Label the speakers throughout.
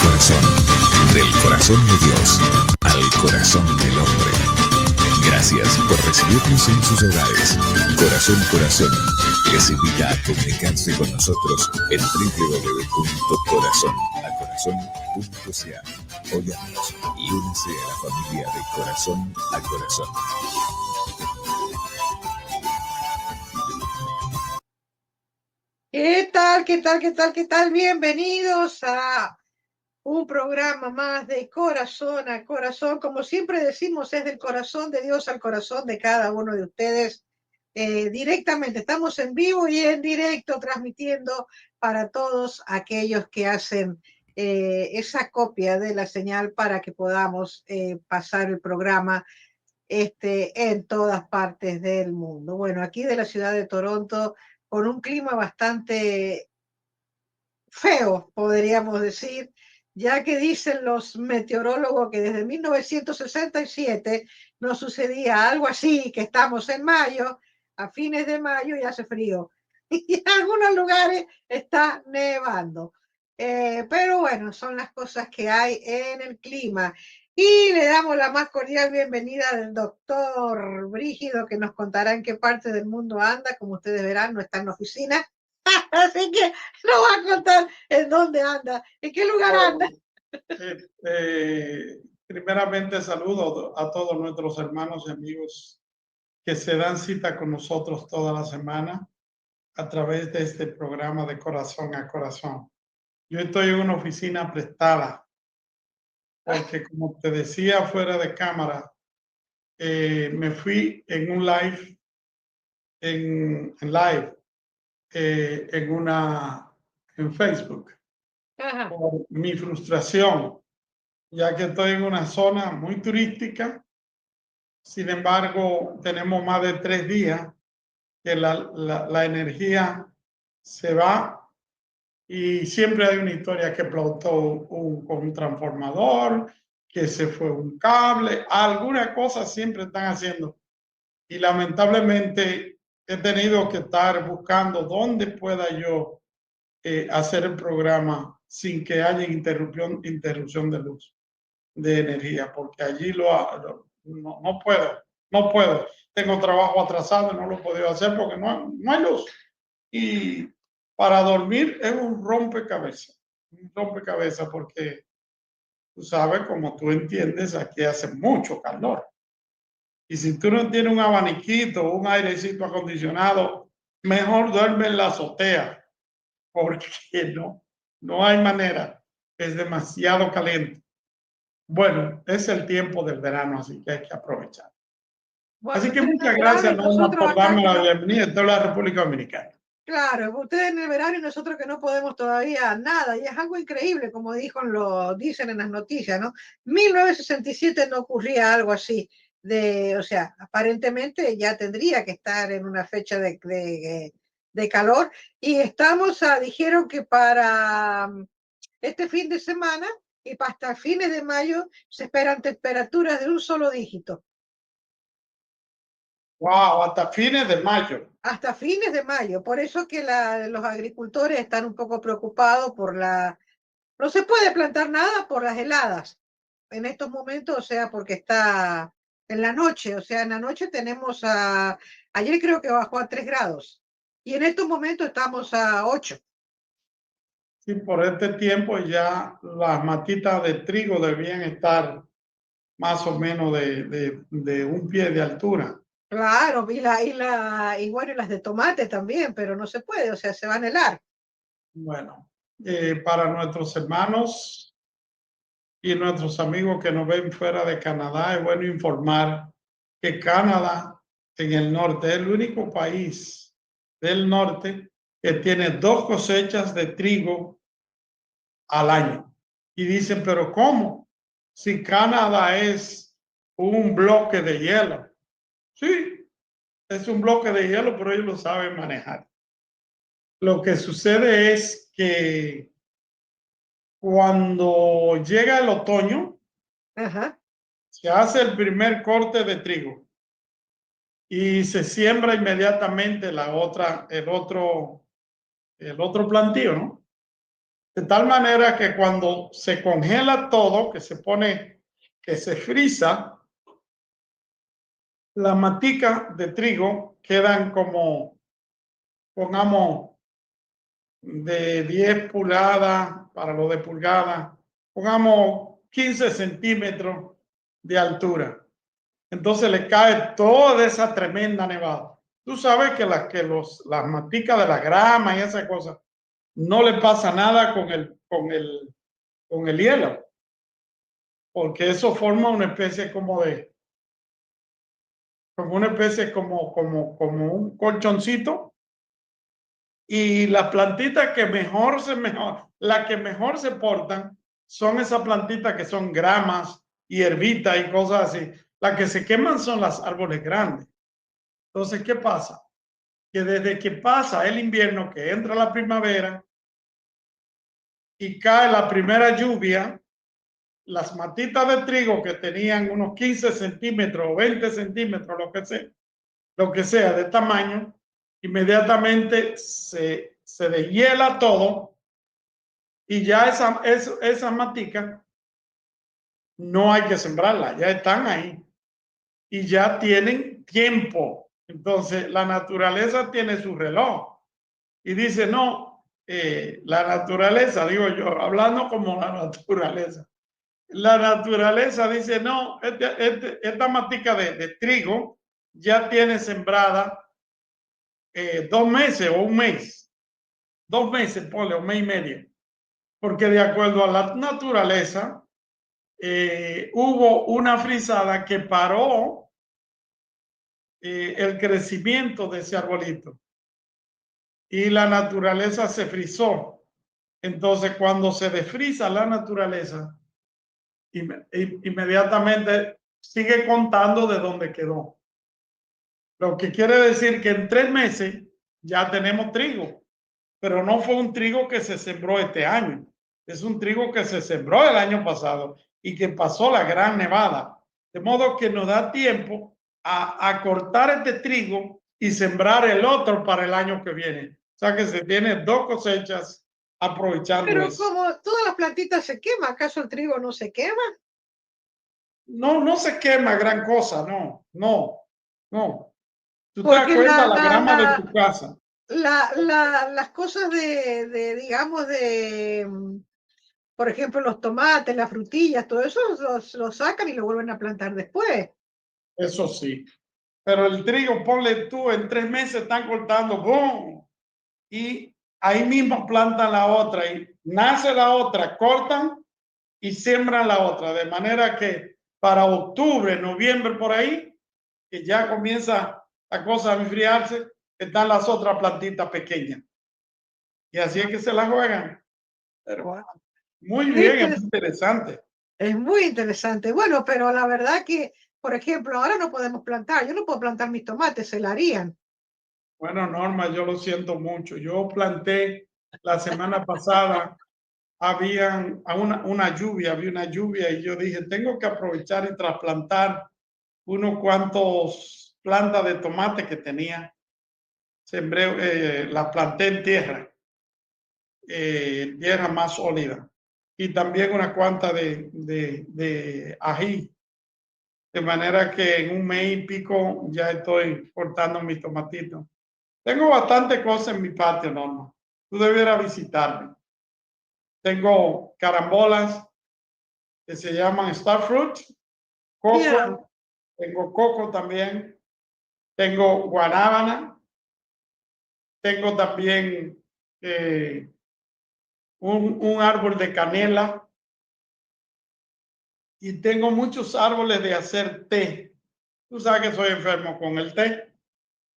Speaker 1: corazón, del corazón de Dios al corazón del hombre. Gracias por recibirnos en sus hogares. Corazón les invita a comunicarse con nosotros en www.corazonacorazon.ca. Óyanos y únese a la familia de Corazón a Corazón.
Speaker 2: ¿Qué tal? ¿Qué tal? ¿Qué tal? ¿Qué tal? Bienvenidos a un programa más de Corazón a Corazón. Como siempre decimos, es del corazón de Dios al corazón de cada uno de ustedes. Directamente, estamos en vivo y en directo transmitiendo para todos aquellos que hacen esa copia de la señal para que podamos pasar el programa en todas partes del mundo. Bueno, aquí de la ciudad de Toronto, con un clima bastante feo, podríamos decir, ya que dicen los meteorólogos que desde 1967 no sucedía algo así, que estamos en mayo, a fines de mayo y hace frío. Y en algunos lugares está nevando. Pero bueno, son las cosas que hay en el clima. Y le damos la más cordial bienvenida al doctor Brígido, que nos contará en qué parte del mundo anda. Como ustedes verán, no está en la oficina, así que nos va a contar en dónde anda, en qué lugar anda.
Speaker 3: Primeramente saludo a todos nuestros hermanos y amigos que se dan cita con nosotros toda la semana a través de este programa de Corazón a Corazón. Yo estoy en una oficina prestada porque, como te decía fuera de cámara, me fui en un live, en Facebook.
Speaker 2: Ajá.
Speaker 3: Por mi frustración, ya que estoy en una zona muy turística. Sin embargo, tenemos más de 3 días que la energía se va y siempre hay una historia que explotó con un transformador, que se fue un cable, alguna cosa siempre están haciendo. Y lamentablemente he tenido que estar buscando dónde pueda yo hacer el programa sin que haya interrupción de luz, de energía, porque allí no puedo. Tengo trabajo atrasado y no lo he podido hacer porque no hay luz. Y para dormir es un rompecabezas porque tú sabes, como tú entiendes, aquí hace mucho calor. Y si tú no tienes un abaniquito, un airecito acondicionado, mejor duerme en la azotea, porque no hay manera. Es demasiado caliente. Bueno, es el tiempo del verano, así que hay que aprovechar.
Speaker 2: Bueno,
Speaker 3: Así que muchas gracias, Norma, por darme la bienvenida en toda la República Dominicana.
Speaker 2: Claro, ustedes en el verano y nosotros que no podemos todavía nada, y es algo increíble, como dicen en las noticias, ¿no? 1967 no ocurría algo así, o sea, aparentemente ya tendría que estar en una fecha de calor, y dijeron que para este fin de semana y hasta fines de mayo se esperan temperaturas de un solo dígito.
Speaker 3: Wow, hasta fines de mayo.
Speaker 2: Hasta fines de mayo. Por eso que los agricultores están un poco preocupados no se puede plantar nada por las heladas en estos momentos, o sea, porque está en la noche, o sea, en la noche ayer creo que bajó a 3 grados y en estos momentos estamos a 8.
Speaker 3: Sí, por este tiempo ya las matitas de trigo debían estar más o menos de un pie de altura.
Speaker 2: Claro, y bueno, y las de tomate también, pero no se puede, o sea, se van a helar.
Speaker 3: Bueno, para nuestros hermanos y nuestros amigos que nos ven fuera de Canadá, es bueno informar que Canadá en el norte es el único país del norte que tiene 2 cosechas de trigo al año. Y dicen, pero ¿cómo? Si Canadá es un bloque de hielo. Sí, es un bloque de hielo, pero ellos lo saben manejar. Lo que sucede es que cuando llega el otoño,
Speaker 2: Ajá.
Speaker 3: se hace el primer corte de trigo y se siembra inmediatamente el otro plantío, ¿no? De tal manera que cuando se congela todo, que se pone, que se frisa, las maticas de trigo quedan como, pongamos, de 10 pulgadas, para lo de pulgadas, pongamos 15 centímetros de altura. Entonces le cae toda esa tremenda nevada. Tú sabes que las maticas de la grama y esas cosas no le pasa nada con el hielo, porque eso forma una especie como una especie como un colchoncito, y las plantitas que las que mejor se portan son esas plantitas que son gramas, hierbitas y cosas así. Las que se queman son las árboles grandes. Entonces, ¿qué pasa? Que desde que pasa el invierno, que entra la primavera y cae la primera lluvia, las matitas de trigo que tenían unos 15 centímetros o 20 centímetros, lo que sea de tamaño, inmediatamente se deshiela todo, y ya esa matica no hay que sembrarla, ya están ahí y ya tienen tiempo. Entonces la naturaleza tiene su reloj y dice, no, la naturaleza, digo yo, hablando como la naturaleza dice, no, esta matica de trigo ya tiene sembrada 2 meses o un mes, 2 meses, ponle, un mes y medio, porque de acuerdo a la naturaleza, hubo una frisada que paró el crecimiento de ese arbolito y la naturaleza se frizó. Entonces, cuando se desfriza la naturaleza, inmediatamente sigue contando de donde quedó. Lo que quiere decir que en 3 meses ya tenemos trigo, pero no fue un trigo que se sembró este año. Es un trigo que se sembró el año pasado y que pasó la gran nevada. De modo que nos da tiempo a cortar este trigo y sembrar el otro para el año que viene. O sea que se tiene 2 cosechas aprovechando
Speaker 2: Pero
Speaker 3: eso.
Speaker 2: como todas las plantitas se queman, ¿acaso el trigo no se quema?
Speaker 3: No, no se quema gran cosa, no. Tú te das
Speaker 2: Porque
Speaker 3: cuenta la grama de tu casa.
Speaker 2: las cosas digamos, por ejemplo, los tomates, las frutillas, todo eso los sacan y lo vuelven a plantar después.
Speaker 3: Eso sí. Pero el trigo, ponle tú, en 3 meses están cortando, ¡boom! Y ahí mismo plantan la otra y nace la otra, cortan y siembran la otra. De manera que para octubre, noviembre, por ahí, que ya comienza la cosa a enfriarse, están las otras plantitas pequeñas. Y así es que se las juegan. Pero
Speaker 2: Wow.
Speaker 3: muy bien, es interesante.
Speaker 2: Es muy interesante. Bueno, pero la verdad que, por ejemplo, ahora no podemos plantar. Yo no puedo plantar mis tomates, se la harían.
Speaker 3: Bueno, Norma, yo lo siento mucho. Yo planté la semana pasada, había una lluvia y yo dije, tengo que aprovechar y trasplantar unos cuantos plantas de tomate que tenía. Sembré, las planté en tierra más sólida, y también unas cuantas de ají. De manera que en un mes y pico ya estoy cortando mis tomatitos. Tengo bastante cosas en mi patio, Norma. Tú debieras visitarme. Tengo carambolas que se llaman starfruit, coco,
Speaker 2: Yeah.
Speaker 3: tengo coco también, tengo guanábana, tengo también un árbol de canela, y tengo muchos árboles de hacer té. Tú sabes que soy enfermo con el té.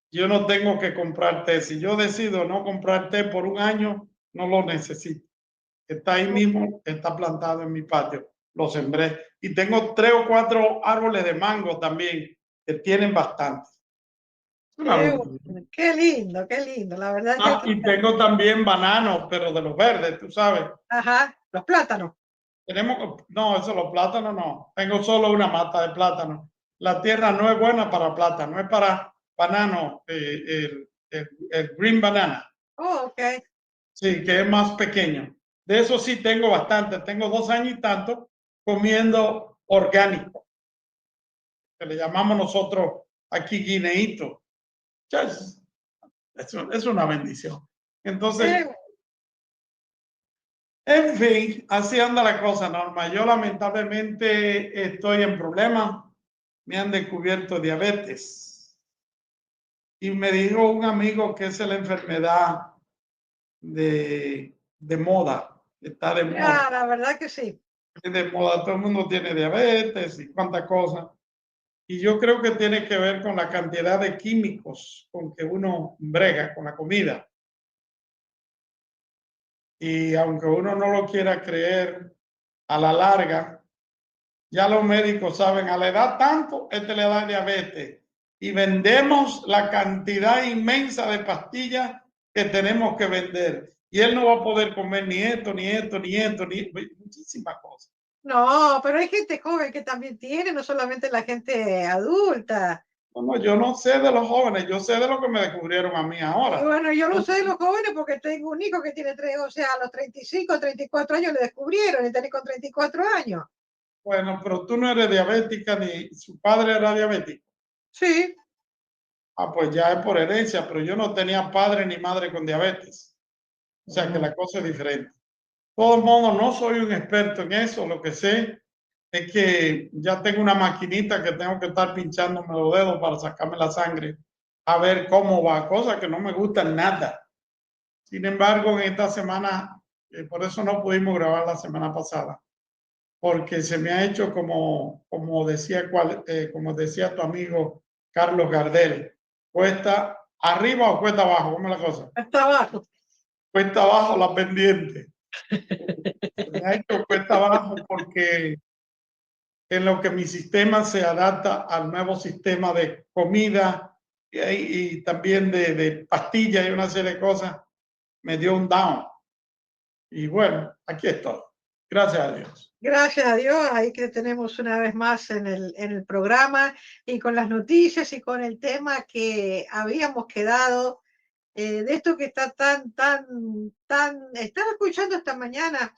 Speaker 3: Yo no tengo que comprar té. Si yo decido no comprar té por un año, no lo necesito. Está ahí mismo, está plantado en mi patio. Lo sembré. Y tengo 3 o 4 árboles de mango también, que tienen bastantes.
Speaker 2: Qué lindo, qué lindo. La verdad es que hay que...
Speaker 3: Y tengo también bananos, pero de los verdes, tú sabes.
Speaker 2: Ajá, los plátanos.
Speaker 3: No, eso, los plátanos no. Tengo solo una mata de plátano. La tierra no es buena para plátano, es para banano, el green banana.
Speaker 2: Oh, ok.
Speaker 3: Sí, que es más pequeño. De eso sí tengo bastante. Tengo 2 años y tanto comiendo orgánico, que le llamamos nosotros aquí guineíto. Es una bendición. Entonces, en fin, así anda la cosa, Norma. Yo lamentablemente estoy en problemas. Me han descubierto diabetes. Y me dijo un amigo que es la enfermedad de moda. Está de moda.
Speaker 2: La verdad que sí.
Speaker 3: De moda, todo el mundo tiene diabetes y cuánta cosa. Y yo creo que tiene que ver con la cantidad de químicos con que uno brega con la comida. Y aunque uno no lo quiera creer, a la larga, ya los médicos saben, a la edad tanto, le da diabetes. Y vendemos la cantidad inmensa de pastillas que tenemos que vender. Y él no va a poder comer ni esto, ni esto, ni esto, ni muchísimas cosas.
Speaker 2: No, pero hay gente joven que también tiene, no solamente la gente adulta.
Speaker 3: No, yo no sé de los jóvenes, yo sé de lo que me descubrieron a mí ahora.
Speaker 2: Y bueno, yo no sé de los jóvenes porque tengo un hijo que tiene 3, o sea, a los 35, 34 años le descubrieron y tenés con 34 años.
Speaker 3: Bueno, pero tú no eres diabética ni su padre era diabético.
Speaker 2: Sí.
Speaker 3: Ah, pues ya es por herencia, pero yo no tenía padre ni madre con diabetes. O sea que la cosa es diferente. De todos modos, no soy un experto en eso. Lo que sé es que ya tengo una maquinita que tengo que estar pinchándome los dedos para sacarme la sangre, a ver cómo va, cosa que no me gusta nada. Sin embargo, en esta semana, por eso no pudimos grabar la semana pasada, porque se me ha hecho como decía tu amigo Carlos Gardel, cuesta arriba o cuesta abajo, ¿cómo es la cosa?
Speaker 2: Cuesta abajo.
Speaker 3: Cuesta abajo la pendiente. Se me ha hecho cuesta abajo porque en lo que mi sistema se adapta al nuevo sistema de comida y también de pastillas y una serie de cosas, me dio un down. Y bueno, aquí estoy. Gracias a Dios.
Speaker 2: Gracias a Dios, ahí que tenemos una vez más en el programa y con las noticias y con el tema que habíamos quedado, de esto que está estaba escuchando esta mañana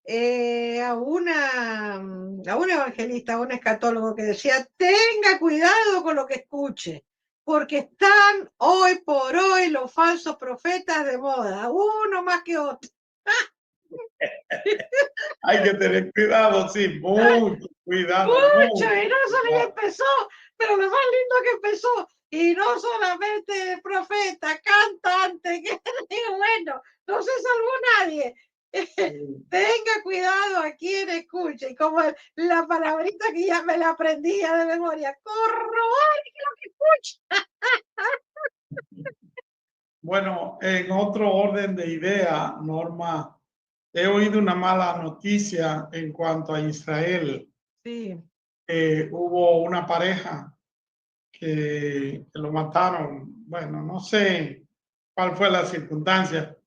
Speaker 2: a un evangelista, a un escatólogo que decía, tenga cuidado con lo que escuche, porque están hoy por hoy los falsos profetas de moda, uno más que otro.
Speaker 3: Hay que tener cuidado, sí, mucho cuidado.
Speaker 2: Mucho, y no solo empezó, pero lo más lindo que empezó, y no solamente profeta, cantante, que digo, bueno, no se salvó nadie. Tenga cuidado a quien escuche, y como la palabrita que ya me la aprendía de memoria, corroborar lo que escucha.
Speaker 3: Bueno, en otro orden de idea, Norma, he oído una mala noticia en cuanto a Israel.
Speaker 2: Sí.
Speaker 3: Hubo una pareja que lo mataron. Bueno, no sé cuál fue la circunstancia,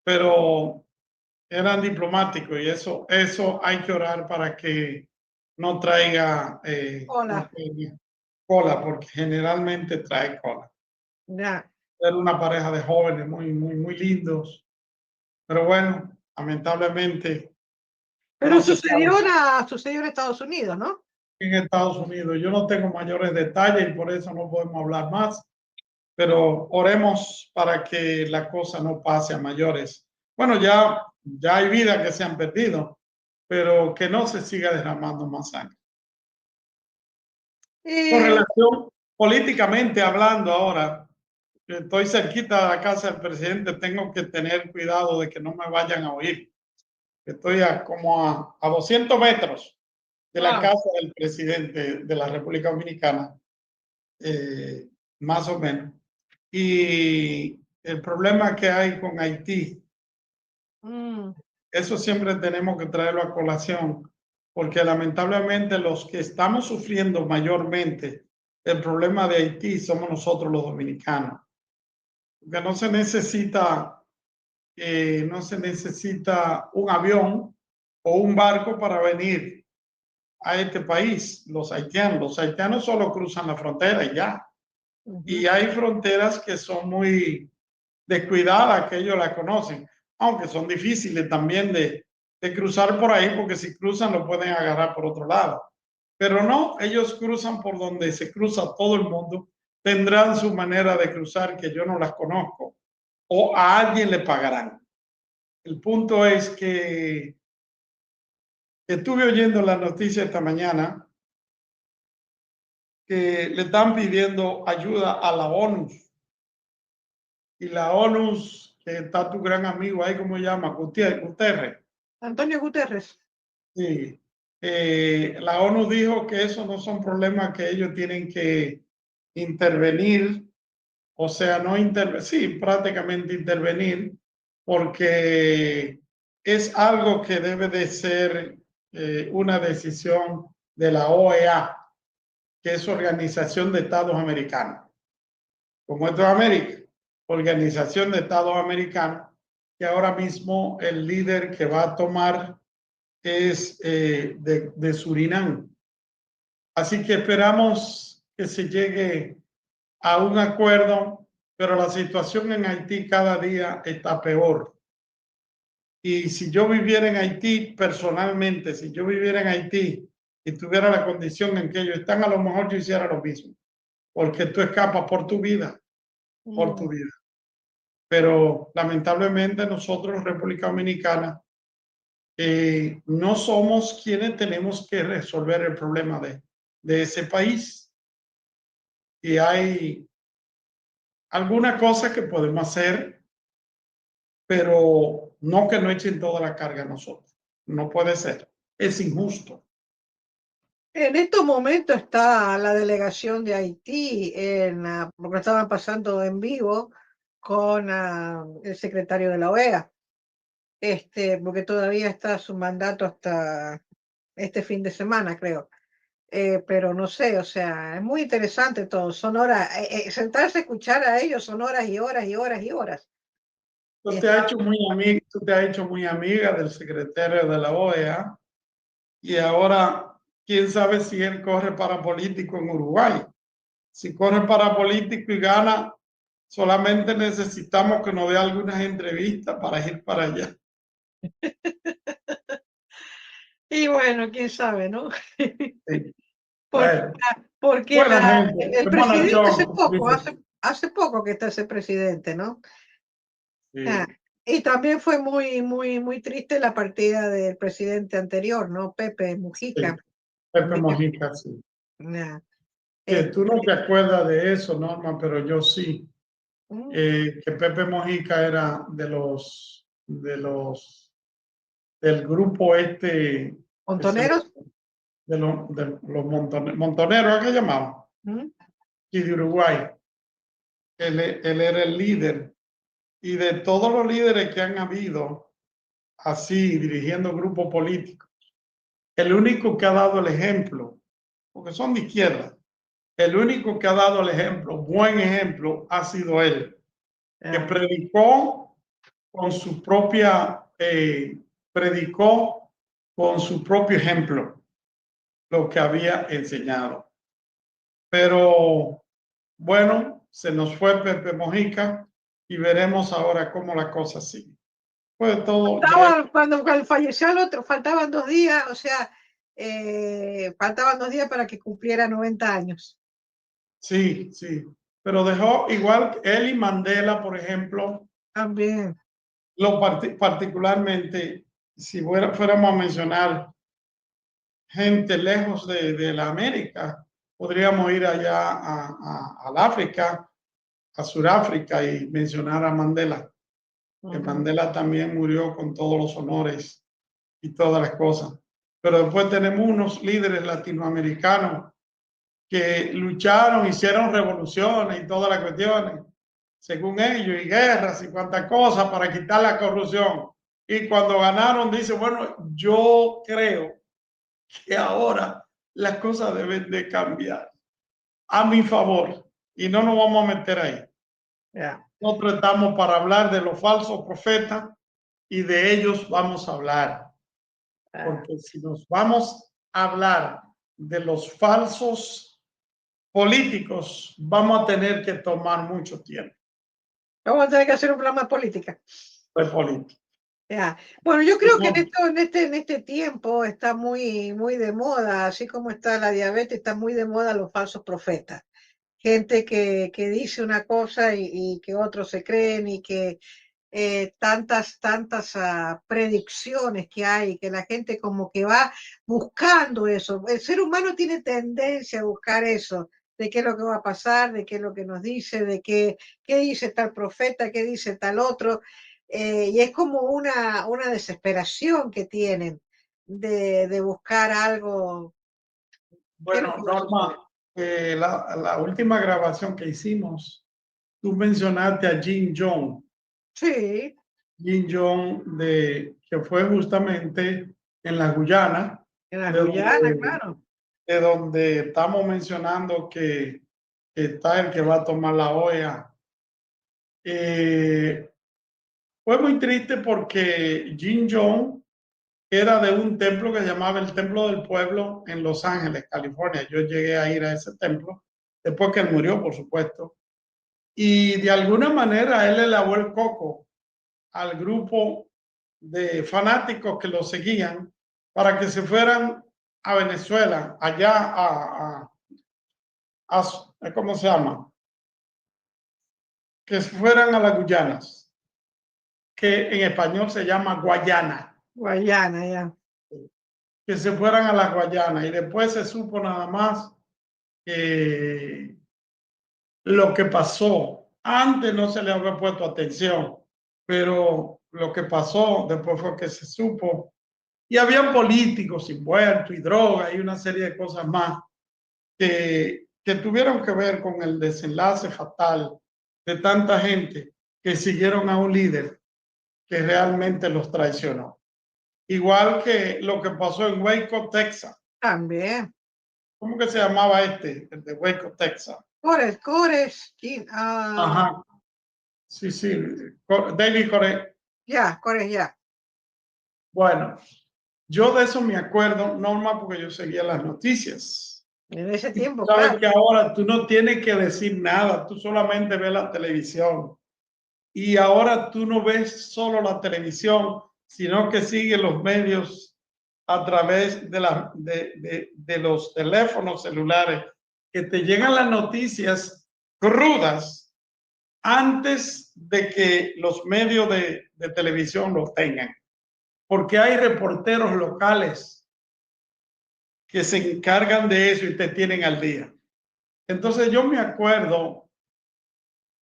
Speaker 3: pero eran diplomáticos y eso hay que orar para que no traiga cola, porque generalmente trae cola.
Speaker 2: Ya.
Speaker 3: Era una pareja de jóvenes muy lindos, pero bueno, lamentablemente.
Speaker 2: Pero
Speaker 3: no
Speaker 2: sucedió en Estados Unidos, ¿no?
Speaker 3: En Estados Unidos. Yo no tengo mayores detalles y por eso no podemos hablar más, pero oremos para que la cosa no pase a mayores. Bueno, ya hay vidas que se han perdido, pero que no se siga derramando más sangre. Con relación políticamente hablando ahora, estoy cerquita de la casa del presidente, tengo que tener cuidado de que no me vayan a oír. Estoy como a 200 metros de la casa del presidente de la República Dominicana, más o menos. Y el problema que hay con Haití, eso siempre tenemos que traerlo a colación, porque lamentablemente los que estamos sufriendo mayormente el problema de Haití somos nosotros los dominicanos. Porque no se necesita un avión o un barco para venir a este país, los haitianos solo cruzan la frontera y ya. Y hay fronteras que son muy descuidadas, que ellos la conocen. aunque son difíciles también de cruzar por ahí, porque si cruzan lo pueden agarrar por otro lado. Pero no, ellos cruzan por donde se cruza todo el mundo, tendrán su manera de cruzar que yo no las conozco, o a alguien le pagarán. El punto es que estuve oyendo la noticia esta mañana que le están pidiendo ayuda a la ONU. Y la ONU, que está tu gran amigo ahí, ¿cómo se llama? Guterres.
Speaker 2: Antonio Guterres.
Speaker 3: Sí. La ONU dijo que esos no son problemas que ellos tienen que intervenir, o sea, no intervenir, sí, prácticamente intervenir, porque es algo que debe de ser una decisión de la OEA, que es Organización de Estados Americanos. Como esto es América, Organización de Estados Americanos, que ahora mismo el líder que va a tomar es de Surinam. Así que esperamos que se llegue a un acuerdo, pero la situación en Haití cada día está peor. Y si yo viviera en Haití personalmente, si yo viviera en Haití y tuviera la condición en que ellos están, a lo mejor yo hiciera lo mismo, porque tú escapas por tu vida, por tu vida. Pero lamentablemente nosotros, República Dominicana, no somos quienes tenemos que resolver el problema de ese país. Y hay alguna cosa que podemos hacer, pero no que no echen toda la carga a nosotros. No puede ser. Es injusto.
Speaker 2: En estos momentos está la delegación de Haití, porque estaban pasando en vivo con el secretario de la OEA, porque todavía está su mandato hasta este fin de semana, creo. Pero no sé, o sea, es muy interesante todo. Son horas, sentarse a escuchar a ellos son horas y horas y horas y horas.
Speaker 3: Tú te has hecho muy amiga, tú te has hecho muy amiga del secretario de la OEA y ahora quién sabe si él corre para político en Uruguay. Si corre para político y gana, solamente necesitamos que nos dé algunas entrevistas para ir para allá.
Speaker 2: Y bueno, quién sabe, ¿no?
Speaker 3: Sí.
Speaker 2: Porque,
Speaker 3: Bueno,
Speaker 2: porque
Speaker 3: buena gente.
Speaker 2: el
Speaker 3: Hermano
Speaker 2: presidente
Speaker 3: John,
Speaker 2: hace poco que está ese presidente, ¿no?
Speaker 3: sí,
Speaker 2: Y también fue muy triste la partida del presidente anterior, ¿no? Pepe
Speaker 3: sí.
Speaker 2: Mujica.
Speaker 3: Pepe Mojica, sí.
Speaker 2: Ya.
Speaker 3: Que tú no te acuerdas de eso, Norma, pero yo sí. Que Pepe Mojica era del grupo
Speaker 2: ¿Montoneros?
Speaker 3: de los montoneros, ¿qué llamaban? Y de Uruguay. Él era el líder. Y de todos los líderes que han habido, así, dirigiendo grupos políticos, el único que ha dado el ejemplo, porque son de izquierda, el único que ha dado el ejemplo, buen ejemplo, ha sido él, que predicó con su propio ejemplo lo que había enseñado. Pero bueno, se nos fue Pepe Mojica y veremos ahora cómo la cosa sigue. Pues todo
Speaker 2: Cuando falleció el otro, faltaban 2 días, o sea, faltaban 2 días para que cumpliera 90 años.
Speaker 3: Sí, sí. Pero dejó igual él y Mandela, por ejemplo.
Speaker 2: También.
Speaker 3: Particularmente, si fuéramos a mencionar gente lejos de la América, podríamos ir allá al África, a Sudáfrica y mencionar a Mandela. Que Mandela también murió con todos los honores y todas las cosas. Pero después tenemos unos líderes latinoamericanos que lucharon, hicieron revoluciones y todas las cuestiones, según ellos, y guerras y cuantas cosas para quitar la corrupción. Y cuando ganaron, dice, bueno, yo creo que ahora las cosas deben de cambiar a mi favor y no nos vamos a meter ahí. Nosotros estamos para hablar de los falsos profetas y de ellos vamos a hablar. Porque si nos vamos a hablar de los falsos políticos, vamos a tener que tomar mucho tiempo.
Speaker 2: Vamos a tener que hacer un programa de política.
Speaker 3: De política.
Speaker 2: Ya. Bueno, yo creo que
Speaker 3: No,
Speaker 2: en este tiempo está muy, muy de moda, así como está la diabetes, está muy de moda los falsos profetas. Gente que dice una cosa y que otros se creen y que tantas predicciones que hay, que la gente como que va buscando eso. El ser humano tiene tendencia a buscar eso, de qué es lo que va a pasar, de qué es lo que nos dice, qué dice tal profeta, qué dice tal otro. Y es como una desesperación que tienen de buscar algo. ¿Qué es lo
Speaker 3: bueno,
Speaker 2: que va a suceder?
Speaker 3: Norma, la última grabación que hicimos, tú mencionaste a Jim Jones.
Speaker 2: Sí,
Speaker 3: Jim Jones, que fue justamente en la Guyana,
Speaker 2: en la
Speaker 3: de
Speaker 2: Guyana,
Speaker 3: donde,
Speaker 2: claro.
Speaker 3: de donde estamos mencionando que está el que va a tomar la olla. Eh, Fue muy triste porque Jim Jones era de un templo que se llamaba el Templo del Pueblo en Los Ángeles, California. Yo llegué a ir a ese templo, después que él murió, por supuesto. Y de alguna manera él le lavó el coco al grupo de fanáticos que lo seguían para que se fueran a Venezuela, allá ¿cómo se llama? Que se fueran a las Guyanas, que en español se llama Guayana,
Speaker 2: Guayana, ya.
Speaker 3: que se fueran a las Guayanas. Y después se supo nada más que lo que pasó. Antes no se le había puesto atención, pero lo que pasó después fue que se supo. Y habían políticos envueltos y drogas y una serie de cosas más que tuvieron que ver con el desenlace fatal de tanta gente que siguieron a un líder que realmente los traicionó. Igual que lo que pasó en Waco, Texas.
Speaker 2: También.
Speaker 3: ¿Cómo que se llamaba este? El de Waco, Texas.
Speaker 2: Cores,
Speaker 3: Ajá, sí, sí, David Corey.
Speaker 2: ya, Cores, ya.
Speaker 3: Bueno, yo de eso me acuerdo, Norma, porque yo seguía las noticias.
Speaker 2: En ese
Speaker 3: Y tú
Speaker 2: tiempo,
Speaker 3: sabes
Speaker 2: claro.
Speaker 3: que ahora tú no tienes que decir nada, tú solamente ves la televisión. Y ahora tú no ves solo la televisión, sino que sigues los medios a través de los teléfonos celulares, que te llegan las noticias crudas antes de que los medios de televisión lo tengan. Porque hay reporteros locales que se encargan de eso y te tienen al día. Entonces yo me acuerdo,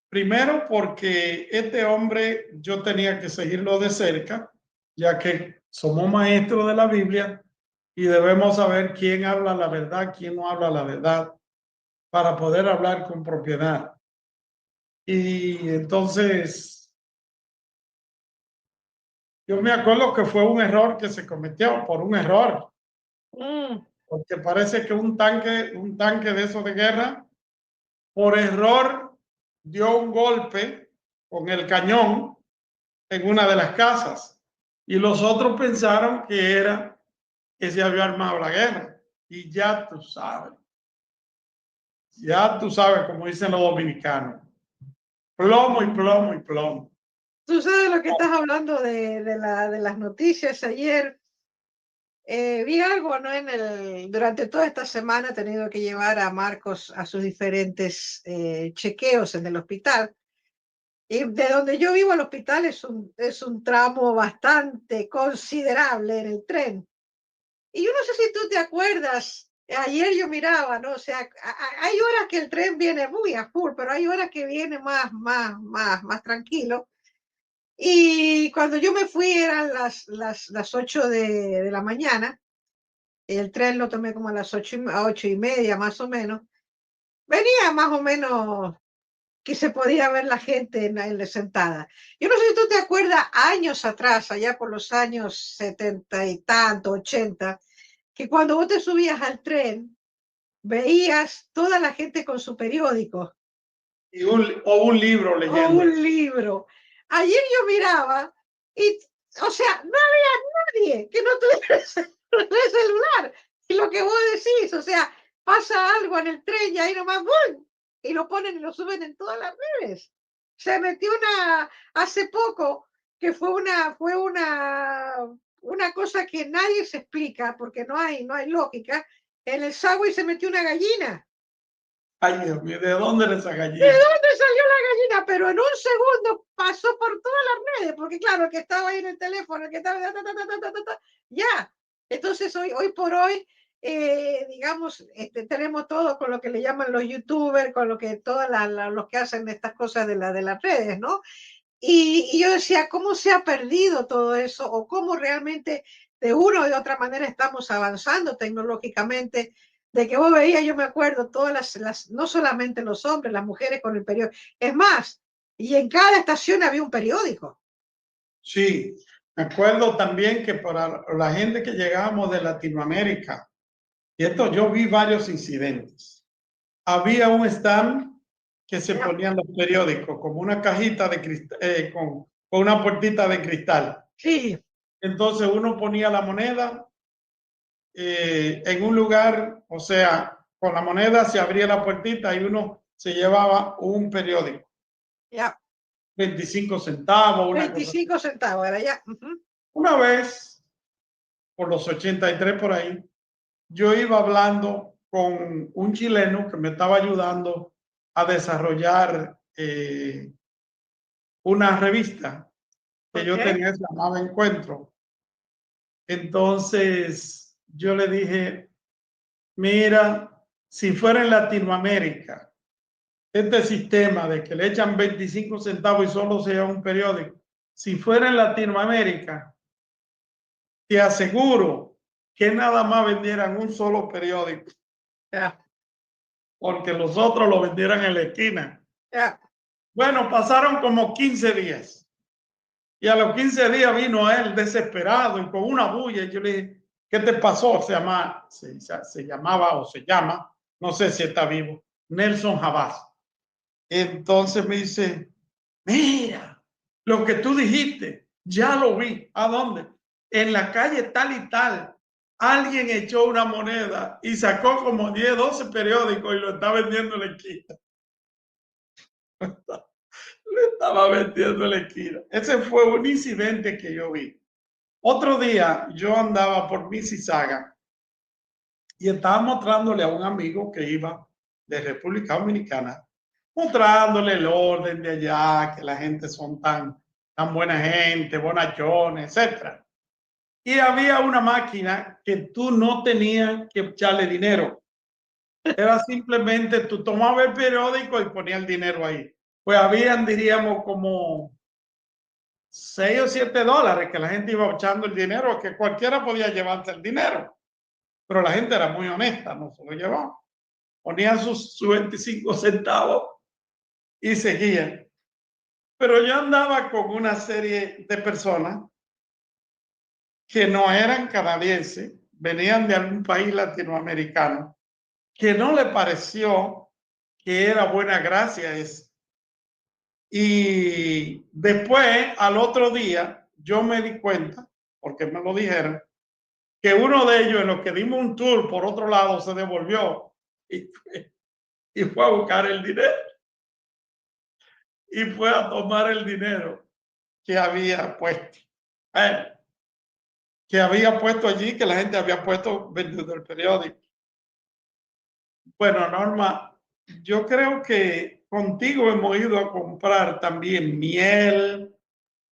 Speaker 3: primero porque este hombre yo tenía que seguirlo de cerca, ya que somos maestros de la Biblia y debemos saber quién habla la verdad, quién no habla la verdad, para poder hablar con propiedad. Y entonces yo me acuerdo que fue un error que se cometió por un error,
Speaker 2: Mm,
Speaker 3: porque parece que un tanque de esos de guerra, por error, dio un golpe con el cañón en una de las casas y los otros pensaron que era que se había armado la guerra. Y ya tú sabes, como dicen los dominicanos, plomo y plomo y plomo.
Speaker 2: Tú sabes lo que estás hablando de las noticias ayer. Vi algo, ¿no? Durante toda esta semana he tenido que llevar a Marcos a sus diferentes chequeos en el hospital. Y de donde yo vivo al hospital es un tramo bastante considerable en el tren. Y yo no sé si tú te acuerdas, ayer yo miraba, ¿no? O sea, hay horas que el tren viene muy a full, pero hay horas que viene más tranquilo. Y cuando yo me fui eran las 8 de la mañana. El tren lo tomé como a las 8:30, más o menos. Venía más o menos que se podía ver la gente sentada. Yo no sé si tú te acuerdas, años atrás, allá por los años 70 y tanto, 80, que cuando vos te subías al tren, veías toda la gente con su periódico
Speaker 3: O un libro
Speaker 2: o un
Speaker 3: leyendo.
Speaker 2: libro. Ayer yo miraba y, o sea, no había nadie que no tuviera el celular. Y lo que vos decís, o sea, pasa algo en el tren y ahí nomás, ¡bum! Y lo ponen y lo suben en todas las redes. Se metió hace poco, que fue una cosa que nadie se explica porque no hay lógica. En el Subway se metió una gallina.
Speaker 3: Ay, Dios mío, ¿de dónde era esa
Speaker 2: ¿De
Speaker 3: gallina?
Speaker 2: dónde salió la gallina? Pero en un segundo pasó por todas las redes, porque claro, el que estaba ahí en el teléfono, el que estaba... ya. Entonces hoy por hoy, digamos, tenemos todo con lo que le llaman los youtubers, con lo que todos los que hacen estas cosas de las redes, ¿no? Y yo decía, ¿cómo se ha perdido todo eso? O cómo realmente de una o de otra manera estamos avanzando tecnológicamente, de que vos veías, yo me acuerdo, todas no solamente los hombres, las mujeres con el periódico. Es más, y en cada estación había un periódico.
Speaker 3: Sí, me acuerdo también que para la gente que llegábamos de Latinoamérica, y esto yo vi varios incidentes, había un stand que se ponían los periódicos como una cajita de cristal, con una puertita de cristal.
Speaker 2: Sí.
Speaker 3: Entonces uno ponía la moneda en un lugar, o sea, con la moneda se abría la puertita y uno se llevaba un periódico.
Speaker 2: Ya.
Speaker 3: 25 centavos.
Speaker 2: 25 centavos era ya.
Speaker 3: Una vez, por los 83 por ahí, yo iba hablando con un chileno que me estaba ayudando a desarrollar una revista que yo tenía, se llamaba Encuentro. Entonces yo le dije, mira, si fuera en Latinoamérica, este sistema de que le echan 25 centavos y solo sea un periódico, si fuera en Latinoamérica, te aseguro que nada más vendieran un solo periódico.
Speaker 2: Ya.
Speaker 3: Porque los otros lo vendieran en la esquina.
Speaker 2: Ya.
Speaker 3: Bueno, pasaron como 15 días. Y a los 15 días vino él desesperado y con una bulla. Y yo le dije, ¿qué te pasó? Se llamaba o se llama, no sé si está vivo, Nelson Jabás. Entonces me dice, mira, lo que tú dijiste, ya lo vi. ¿A dónde? En la calle tal y tal. Alguien echó una moneda y sacó como 10, 12 periódicos y lo está vendiendo en la esquina. Le estaba vendiendo en la esquina. Ese fue un incidente que yo vi. Otro día yo andaba por Mississauga y estaba mostrándole a un amigo que iba de República Dominicana, mostrándole el orden de allá, que la gente son tan buena gente, bonachones, etc. Y había una máquina que tú no tenías que echarle dinero. Era simplemente tú tomabas el periódico y ponías el dinero ahí. Pues habían, diríamos, como 6 o 7 dólares que la gente iba echando el dinero, que cualquiera podía llevarse el dinero. Pero la gente era muy honesta, no se lo llevaba. Ponían sus 25 centavos y seguían. Pero yo andaba con una serie de personas que no eran canadienses, venían de algún país latinoamericano, que no le pareció que era buena gracia eso. Y después, al otro día, yo me di cuenta, porque me lo dijeron, que uno de ellos, en lo que dimos un tour por otro lado, se devolvió y fue a buscar el dinero. Y fue a tomar el dinero que había puesto. Que había puesto allí, que la gente había puesto vendiendo el periódico. Bueno, Norma, yo creo que contigo hemos ido a comprar también miel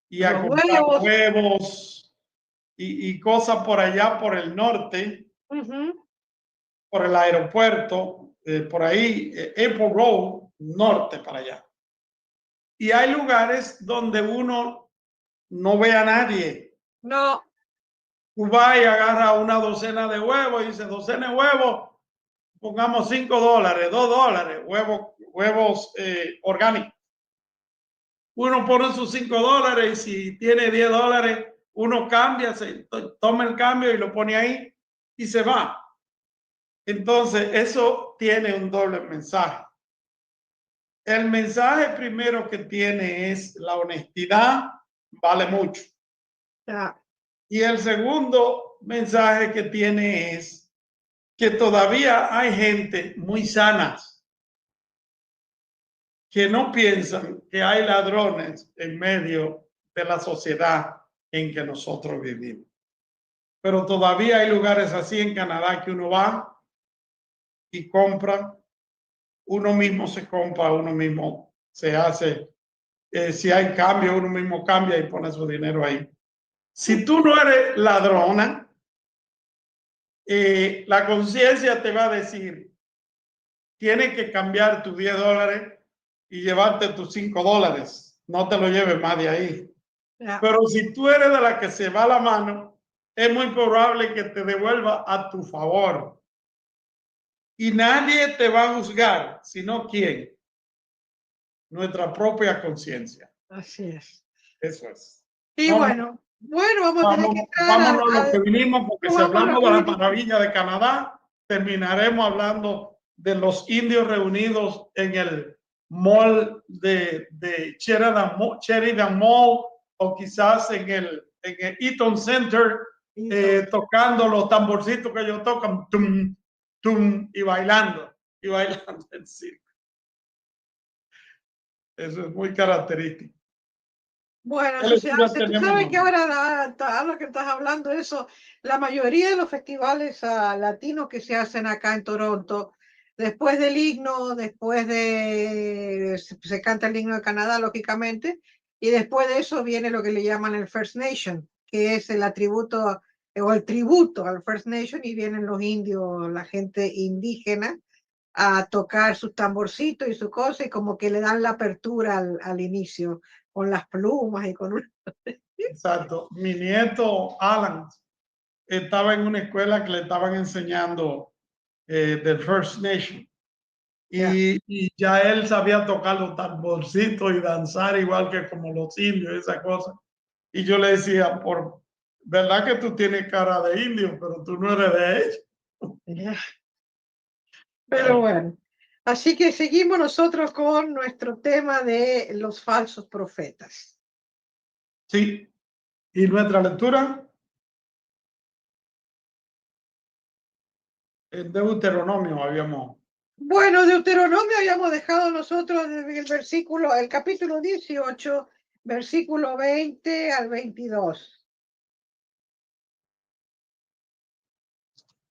Speaker 3: y a comprar huevos y cosas por allá, por el norte, por el aeropuerto, por ahí, Apple Road, norte para allá. Y hay lugares donde uno no ve a nadie.
Speaker 2: No.
Speaker 3: Tú vas y agarras una docena de huevos y dices, docena de huevos, pongamos 5 dólares, 2 dólares, huevos orgánicos. Uno pone sus 5 dólares y si tiene 10 dólares, uno cambia, toma el cambio y lo pone ahí y se va. Entonces, eso tiene un doble mensaje. El mensaje primero que tiene es la honestidad, vale mucho. Y el segundo mensaje que tiene es que todavía hay gente muy sana que no piensan que hay ladrones en medio de la sociedad en que nosotros vivimos. Pero todavía hay lugares así en Canadá que uno va y compra, uno mismo se compra, uno mismo se hace, si hay cambio, uno mismo cambia y pone su dinero ahí. Si tú no eres ladrona, la conciencia te va a decir, tienes que cambiar tus $10 y llevarte tus $5. No te lo lleves más de ahí.
Speaker 2: Ya.
Speaker 3: Pero si tú eres de la que se va la mano, es muy probable que te devuelva a tu favor. Y nadie te va a juzgar, sino quién. Nuestra propia conciencia.
Speaker 2: Así es.
Speaker 3: Eso es.
Speaker 2: Y
Speaker 3: No,
Speaker 2: bueno, vamos a tener que entrar
Speaker 3: vámonos a lo que vinimos, porque si
Speaker 2: vamos a lo
Speaker 3: hablamos
Speaker 2: que
Speaker 3: de la
Speaker 2: vinimos.
Speaker 3: maravilla de Canadá, terminaremos hablando de los indios reunidos en el mall de Sheridan Mall, o quizás en el Eaton Center, tocando los tamborcitos que ellos tocan, tum, tum, y bailando en circo. Eso es muy característico.
Speaker 2: Bueno, eso se hace. Tú sabes que ahora, a lo que estás hablando, eso, la mayoría de los festivales latinos que se hacen acá en Toronto, después del himno, se canta el himno de Canadá, lógicamente, y después de eso viene lo que le llaman el First Nation, que es el atributo o el tributo al First Nation, y vienen los indios, la gente indígena, a tocar sus tamborcitos y su cosa, y como que le dan la apertura al inicio, con las plumas y con un...
Speaker 3: Exacto. Mi nieto Alan estaba en una escuela que le estaban enseñando del First Nation. Y ya él sabía tocar los tamborcitos y danzar igual que como los indios, esa cosa. Y yo le decía, verdad que tú tienes cara de indio, pero tú no eres de ellos.
Speaker 2: Pero bueno, así que seguimos nosotros con nuestro tema de los falsos profetas.
Speaker 3: Sí. ¿Y nuestra lectura? En Deuteronomio habíamos.
Speaker 2: Bueno, Deuteronomio habíamos dejado nosotros desde el capítulo 18, versículo 20 al 22.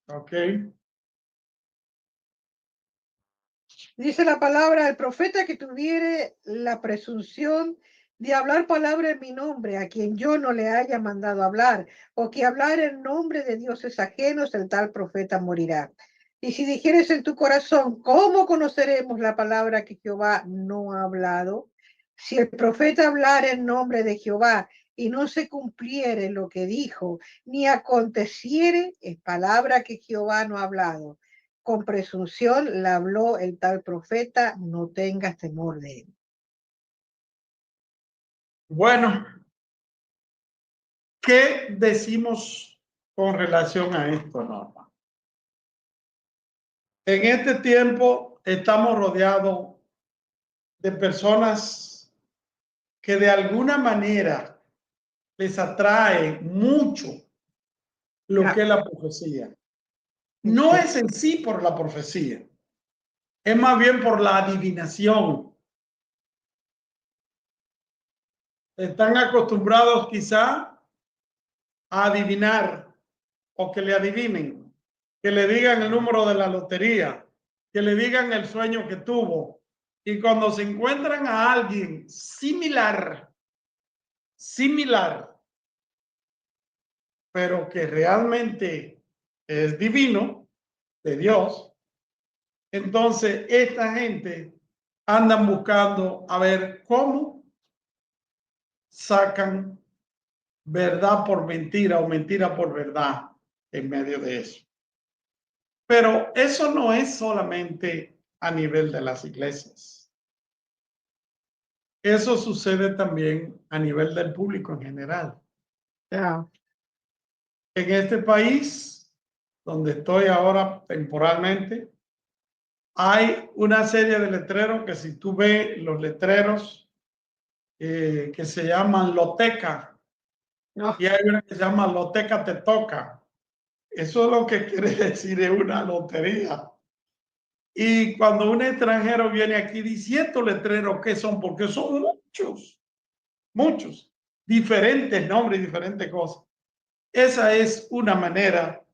Speaker 3: Ok.
Speaker 2: Dice la palabra, el profeta que tuviere la presunción de hablar palabra en mi nombre, a quien yo no le haya mandado hablar, o que hablar en nombre de dioses ajenos, el tal profeta morirá. Y si dijeres en tu corazón, ¿cómo conoceremos la palabra que Jehová no ha hablado? Si el profeta hablara en nombre de Jehová y no se cumpliere lo que dijo, ni aconteciere, es palabra que Jehová no ha hablado. Con presunción la habló el tal profeta, no tengas temor de él.
Speaker 3: Bueno, ¿qué decimos con relación a esto, Norma? En este tiempo estamos rodeados de personas que de alguna manera les atrae mucho lo que es la profecía. No es en sí por la profecía, es más bien por la adivinación. Están acostumbrados quizá a adivinar o que le adivinen, que le digan el número de la lotería, que le digan el sueño que tuvo. Y cuando se encuentran a alguien similar, pero que realmente es divino, de Dios, entonces esta gente andan buscando a ver cómo sacan verdad por mentira o mentira por verdad en medio de eso. Pero eso no es solamente a nivel de las iglesias. Eso sucede también a nivel del público en general.
Speaker 2: Yeah.
Speaker 3: En este país, donde estoy ahora temporalmente, hay una serie de letreros que si tú ves los letreros que se llaman Loteca, y hay una que se llama Loteca te toca. Eso es lo que quiere decir es una lotería. Y cuando un extranjero viene aquí diciendo letreros, ¿qué son? Porque son muchos, muchos. diferentes nombres y diferentes cosas. Esa es una manera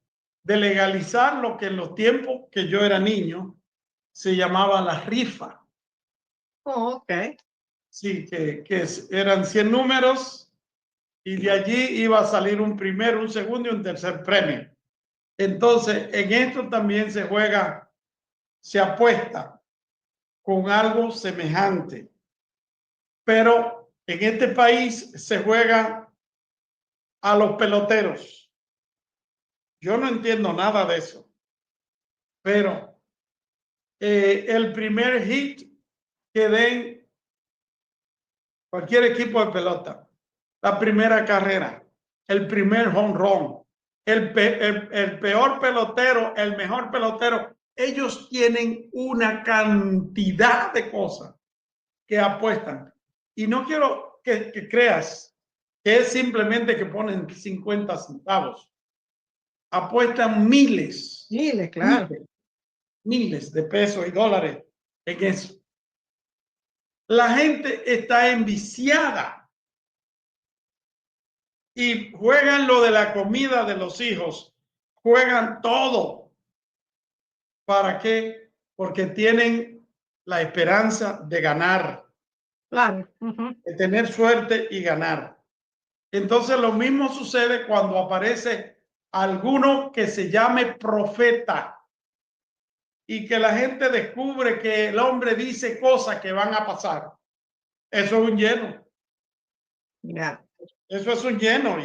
Speaker 3: de legalizar lo que en los tiempos que yo era niño se llamaba la rifa.
Speaker 2: Oh, ok.
Speaker 3: Sí, eran 100 números y de allí iba a salir un primero, un segundo y un tercer premio. Entonces, en esto también se juega, se apuesta con algo semejante. Pero en este país se juega a los peloteros. Yo no entiendo nada de eso. Pero el primer hit que den cualquier equipo de pelota, la primera carrera, el primer home run, el peor pelotero, el mejor pelotero, ellos tienen una cantidad de cosas que apuestan. Y no quiero que creas que es simplemente que ponen 50 centavos. Apuestan miles,
Speaker 2: Miles, claro.
Speaker 3: miles de pesos y dólares en eso. La gente está enviciada y juegan lo de la comida de los hijos, juegan todo. ¿Para qué? Porque tienen la esperanza de ganar,
Speaker 2: Claro.
Speaker 3: de tener suerte y ganar. Entonces lo mismo sucede cuando aparece alguno que se llame profeta y que la gente descubre que el hombre dice cosas que van a pasar. Eso es un lleno.
Speaker 2: Ya.
Speaker 3: Eso es un lleno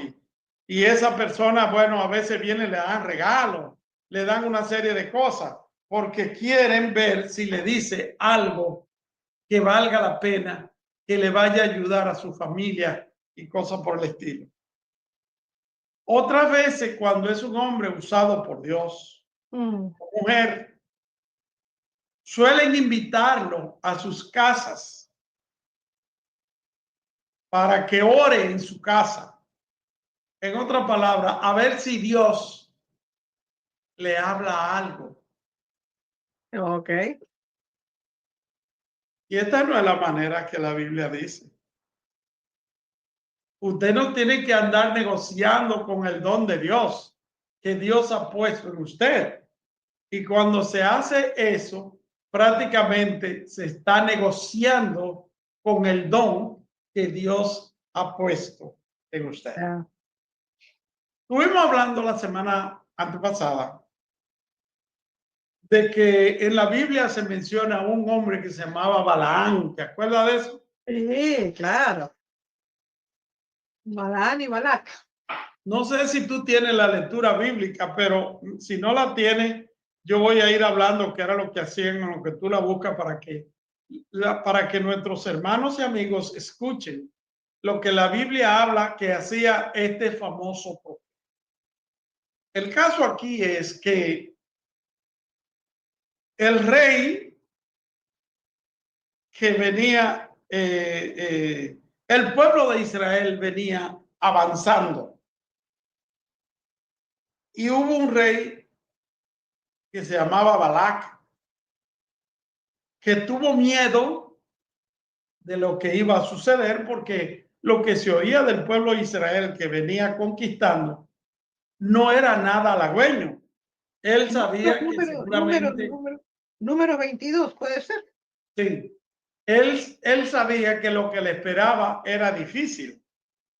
Speaker 3: y esa persona, bueno, a veces viene, le dan regalos, le dan una serie de cosas porque quieren ver si le dice algo que valga la pena, que le vaya a ayudar a su familia y cosas por el estilo. Otras veces, cuando es un hombre usado por Dios, mujer, suelen invitarlo a sus casas para que ore en su casa. En otra palabra, a ver si Dios le habla algo.
Speaker 2: Ok.
Speaker 3: Y esta no es la manera que la Biblia dice. Usted no tiene que andar negociando con el don de Dios que Dios ha puesto en usted. Y cuando se hace eso, prácticamente se está negociando con el don que Dios ha puesto en usted.
Speaker 2: Ya.
Speaker 3: Estuvimos hablando la semana antepasada de que en la Biblia se menciona a un hombre que se llamaba Balaán. ¿Te acuerdas de eso?
Speaker 2: Sí, claro. Balán y Balac.
Speaker 3: No sé si tú tienes la lectura bíblica, pero si no la tienes, yo voy a ir hablando que era lo que hacían, en lo que tú la buscas para que nuestros hermanos y amigos escuchen lo que la Biblia habla que hacía este famoso profeta. El caso aquí es que el rey que venía, el pueblo de Israel venía avanzando y hubo un rey que se llamaba Balac, que tuvo miedo de lo que iba a suceder porque lo que se oía del pueblo de Israel que venía conquistando no era nada halagüeño. Él sabía que seguramente...
Speaker 2: Número 22, ¿puede ser?
Speaker 3: Sí, él sabía que lo que le esperaba era difícil.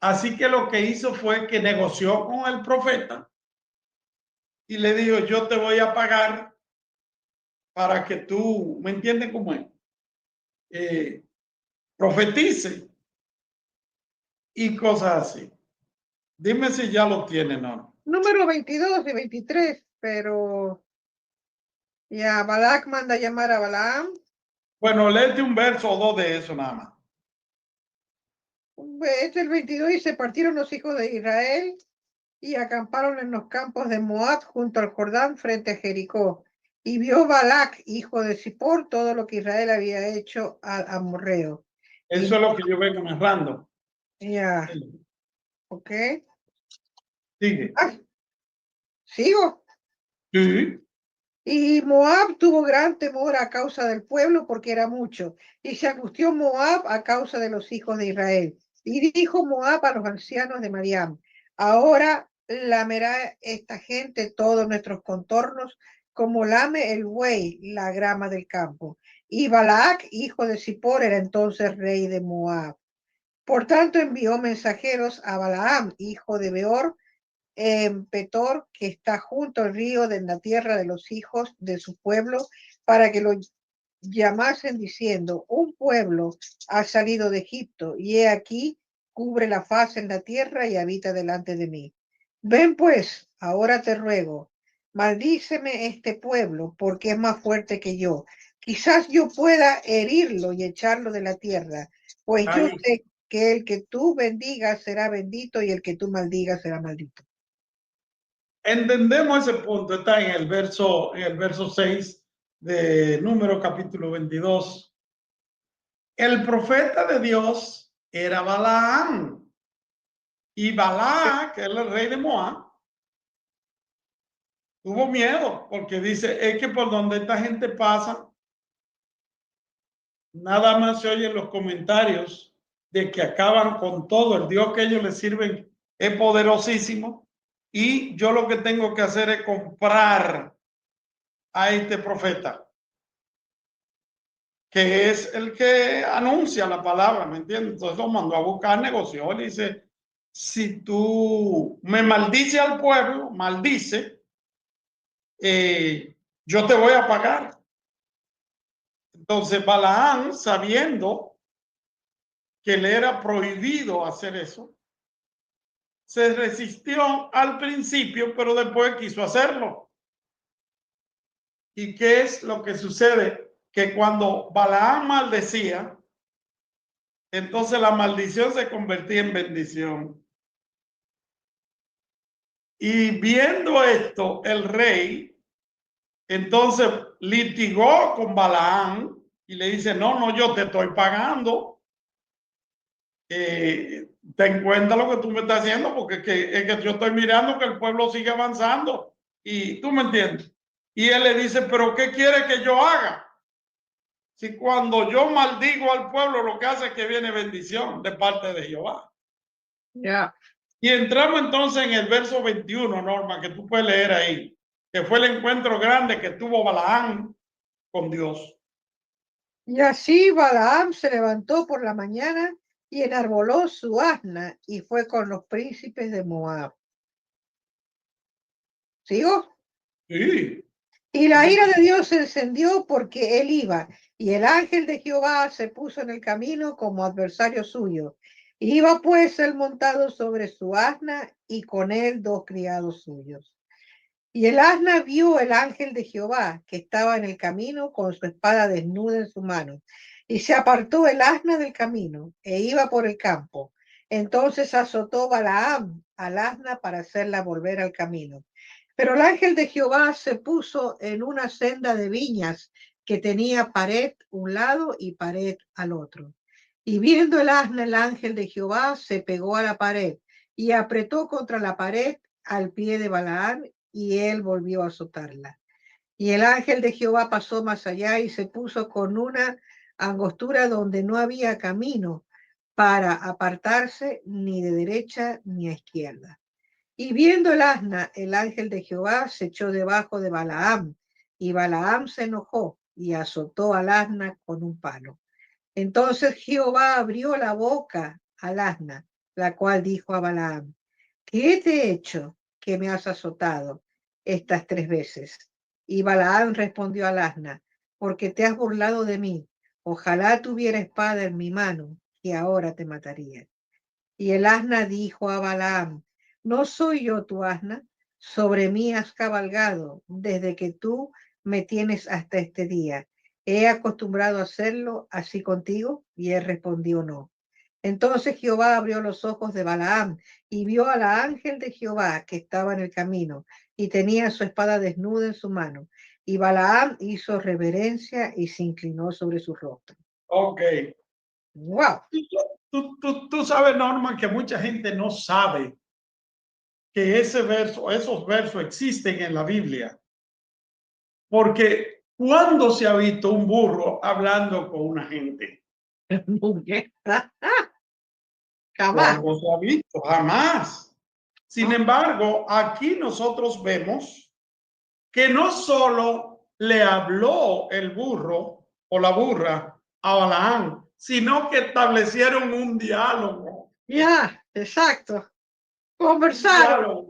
Speaker 3: Así que lo que hizo fue que negoció con el profeta y le dijo, yo te voy a pagar para que tú, ¿me entiendes cómo es? Profetice y cosas así. Dime si ya lo tiene, ¿no?
Speaker 2: Número 22 y 23, pero ya Balac manda a llamar a Balaam.
Speaker 3: Bueno, léete un verso o dos de eso nada más.
Speaker 2: Este el 22 y se partieron los hijos de Israel y acamparon en los campos de Moab junto al Jordán frente a Jericó. Y vio Balac, hijo de Zippor, todo lo que Israel había hecho al amorreo.
Speaker 3: Eso es lo que yo vengo narrando.
Speaker 2: Ya.
Speaker 3: Sí.
Speaker 2: Ok.
Speaker 3: Sigue.
Speaker 2: Ay, ¿sigo?
Speaker 3: Sí.
Speaker 2: Y Moab tuvo gran temor a causa del pueblo porque era mucho. Y se angustió Moab a causa de los hijos de Israel. Y dijo Moab a los ancianos de Madián: ahora lamerá esta gente todos nuestros contornos, como lame el buey la grama del campo. Y Balac, hijo de Zippor, era entonces rey de Moab. Por tanto envió mensajeros a Balaam, hijo de Beor, en Petor, que está junto al río de la tierra de los hijos de su pueblo, para que lo llamasen diciendo: un pueblo ha salido de Egipto, y he aquí cubre la faz en la tierra y habita delante de mí. Ven pues, ahora te ruego, maldíceme este pueblo, porque es más fuerte que yo. Quizás yo pueda herirlo y echarlo de la tierra, pues yo
Speaker 3: Ahí.
Speaker 2: sé que el que tú bendigas será bendito y el que tú maldigas será maldito.
Speaker 3: Entendemos ese punto, está en el verso 6 de Número capítulo 22. El profeta de Dios era Balaam. Y Balac, que es el rey de Moab, tuvo miedo porque dice, es que por donde esta gente pasa, nada más se oyen los comentarios de que acaban con todo. El Dios que ellos les sirven es poderosísimo. Y yo lo que tengo que hacer es comprar a este profeta, que es el que anuncia la palabra, ¿me entiendes? Entonces lo mandó a buscar, negoció, le dice, si tú me maldices al pueblo, maldice, yo te voy a pagar. Entonces Balaam, sabiendo que le era prohibido hacer eso, se resistió al principio, pero después quiso hacerlo. ¿Y qué es lo que sucede? Que cuando Balaam maldecía, entonces la maldición se convertía en bendición. Y viendo esto, el rey entonces litigó con Balaam y le dice, no, yo te estoy pagando. Ten en cuenta lo que tú me estás haciendo, porque es que yo estoy mirando que el pueblo sigue avanzando. Y tú me entiendes. Y él le dice, pero ¿qué quiere que yo haga? Si cuando yo maldigo al pueblo, lo que hace es que viene bendición de parte de Jehová.
Speaker 2: Ya.
Speaker 3: Y entramos entonces en el verso 21, Norma, que tú puedes leer ahí, que fue el encuentro grande que tuvo Balaam con Dios.
Speaker 2: Y así Balaam se levantó por la mañana y enarboló su asna y fue con los príncipes de Moab. ¿Sigo?
Speaker 3: Sí.
Speaker 2: Y la ira de Dios se encendió porque él iba, y el ángel de Jehová se puso en el camino como adversario suyo. Iba pues él montado sobre su asna y con él dos criados suyos. Y el asna vio el ángel de Jehová que estaba en el camino con su espada desnuda en su mano. Y se apartó el asna del camino e iba por el campo. Entonces azotó Balaam al asna para hacerla volver al camino. Pero el ángel de Jehová se puso en una senda de viñas que tenía pared un lado y pared al otro. Y viendo el asna, el ángel de Jehová se pegó a la pared y apretó contra la pared al pie de Balaam, y él volvió a azotarla. Y el ángel de Jehová pasó más allá y se puso con una angostura donde no había camino para apartarse ni de derecha ni a izquierda. Y viendo el asna, el ángel de Jehová se echó debajo de Balaam, y Balaam se enojó y azotó al asna con un palo. Entonces Jehová abrió la boca al asna, la cual dijo a Balaam: ¿qué te he hecho que me has azotado estas 3 veces? Y Balaam respondió al asna: porque te has burlado de mí. Ojalá tuviera espada en mi mano, que ahora te mataría. Y el asna dijo a Balaam: ¿no soy yo tu asna? Sobre mí has cabalgado desde que tú me tienes hasta este día. ¿He acostumbrado a hacerlo así contigo? Y él respondió: no. Entonces Jehová abrió los ojos de Balaam y vio al ángel de Jehová que estaba en el camino y tenía su espada desnuda en su mano. Y Balaam hizo reverencia y se inclinó sobre su rostro.
Speaker 3: Ok.
Speaker 2: ¡Wow!
Speaker 3: Tú sabes, Norma, que mucha gente no sabe que esos versos existen en la Biblia. Porque ¿cuándo se ha visto un burro hablando con una gente?
Speaker 2: Jamás.
Speaker 3: Algo se ha visto, jamás. Sin embargo, aquí nosotros vemos que no solo le habló el burro o la burra a Balaam, sino que establecieron un diálogo.
Speaker 2: Ya, exacto. Conversaron.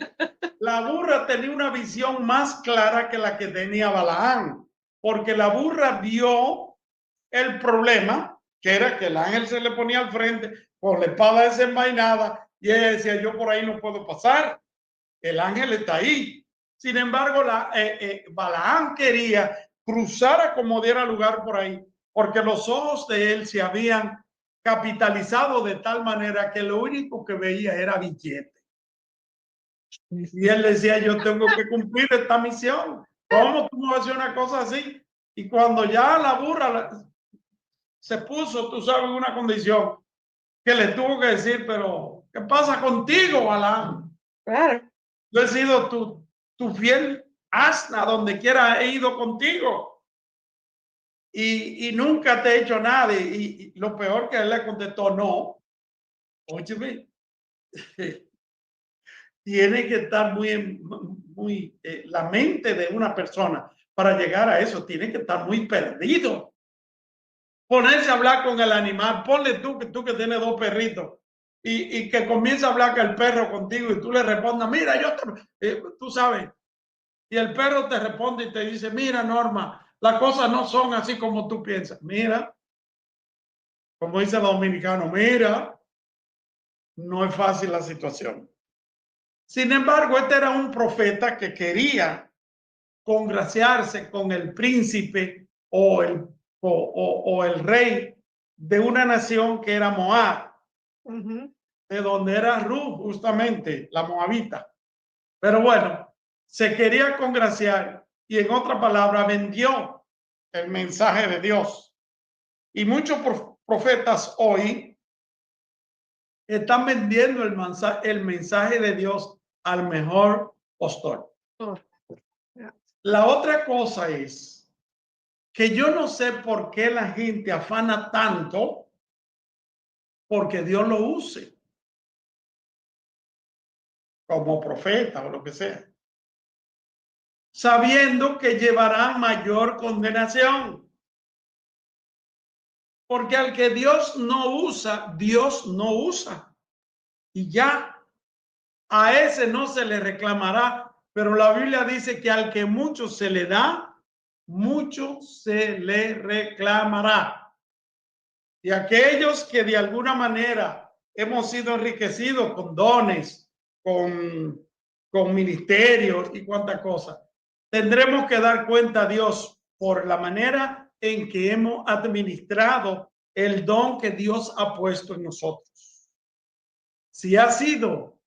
Speaker 3: La burra tenía una visión más clara que la que tenía Balaam, porque la burra vio el problema, que era que el ángel se le ponía al frente con la espada desenvainada y ella decía, yo por ahí no puedo pasar, el ángel está ahí. Sin embargo, Balaam quería cruzar a como diera lugar por ahí, porque los ojos de él se habían capitalizado de tal manera que lo único que veía era billete. Y él decía, yo tengo que cumplir esta misión. ¿Cómo tú me vas a hacer una cosa así? Y cuando ya la burra se puso, tú sabes, una condición que le tuvo que decir, pero ¿qué pasa contigo, Balaam?
Speaker 2: Claro.
Speaker 3: Yo he sido tu fiel asna donde quiera he ido contigo. Y nunca te he hecho nada. Y lo peor que él le contestó, no. Óyeme, tiene que estar muy la mente de una persona para llegar a eso, tiene que estar muy perdido. Ponerse a hablar con el animal, ponle tú que tienes 2 perritos y que comienza a hablar con el perro contigo y tú le respondas, mira, tú sabes, y el perro te responde y te dice, mira, Norma, las cosas no son así como tú piensas. Mira, como dice el dominicano, mira, no es fácil la situación. Sin embargo, este era un profeta que quería congraciarse con el príncipe o el rey de una nación que era Moab, de donde era Ruth, justamente, la moabita. Pero bueno, se quería congraciar y en otra palabra vendió el mensaje de Dios. Y muchos profetas hoy están vendiendo el mensaje de Dios al mejor postor. La otra cosa es que yo no sé por qué la gente afana tanto porque Dios lo use como profeta o lo que sea, sabiendo que llevarán mayor condenación. Porque al que Dios no usa, Dios no usa. Y ya, a ese no se le reclamará. Pero la Biblia dice que al que mucho se le da, mucho se le reclamará. Y aquellos que de alguna manera hemos sido enriquecidos con dones, con ministerios y cuánta cosa, tendremos que dar cuenta a Dios por la manera en que hemos administrado el don que Dios ha puesto en nosotros. Si ha sido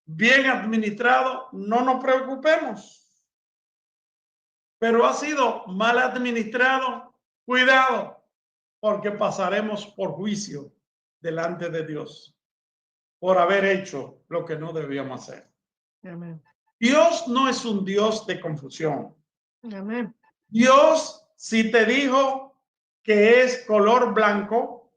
Speaker 3: bien administrado, no nos preocupemos. Pero ha sido mal administrado, cuidado, porque pasaremos por juicio delante de Dios por haber hecho lo que no debíamos hacer.
Speaker 2: Amén.
Speaker 3: Dios no es un Dios de confusión.
Speaker 2: Amén.
Speaker 3: Dios, si te dijo que es color blanco,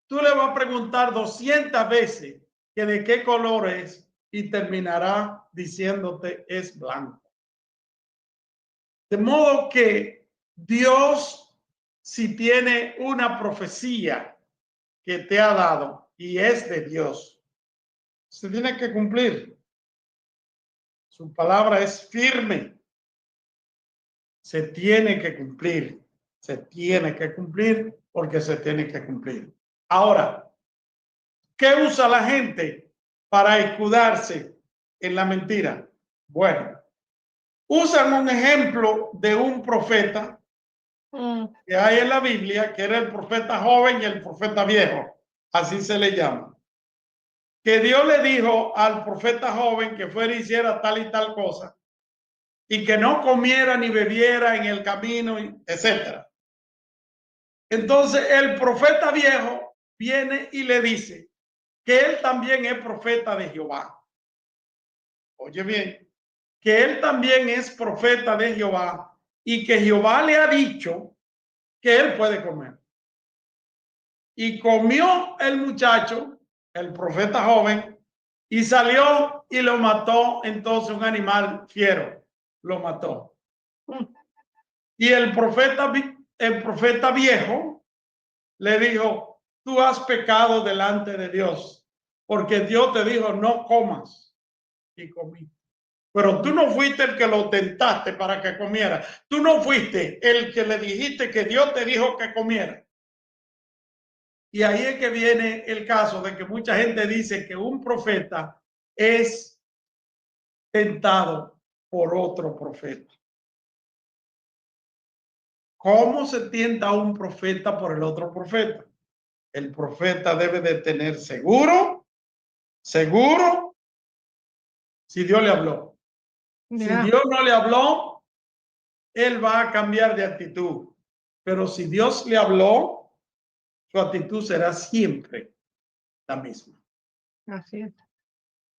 Speaker 3: tú le vas a preguntar 200 veces que de qué color es y terminará diciéndote es blanco. De modo que Dios, si tiene una profecía que te ha dado y es de Dios, se tiene que cumplir. Su palabra es firme. Se tiene que cumplir. Se tiene que cumplir porque se tiene que cumplir. Ahora, ¿qué usa la gente para escudarse en la mentira? Bueno, usan un ejemplo de un profeta que hay en la Biblia, que era el profeta joven y el profeta viejo, así se le llama. Que Dios le dijo al profeta joven que fuera y hiciera tal y tal cosa, y que no comiera ni bebiera en el camino, etcétera. Entonces el profeta viejo viene y le dice que él también es profeta de Jehová. Oye bien, que él también es profeta de Jehová y que Jehová le ha dicho que él puede comer. y comió el muchacho, el profeta joven, y salió y lo mató. Entonces un animal fiero lo mató. Y el profeta viejo le dijo, tú has pecado delante de Dios, porque Dios te dijo, no comas, y comí. Pero tú no fuiste el que lo tentaste para que comiera. Tú no fuiste el que le dijiste que Dios te dijo que comiera. Y ahí es que viene el caso de que mucha gente dice que un profeta es tentado por otro profeta. ¿Cómo se tienta a un profeta por el otro profeta? El profeta debe de tener seguro, si Dios le habló. Si Dios no le habló, él va a cambiar de actitud. Pero si Dios le habló, su actitud será siempre la misma.
Speaker 2: Así es.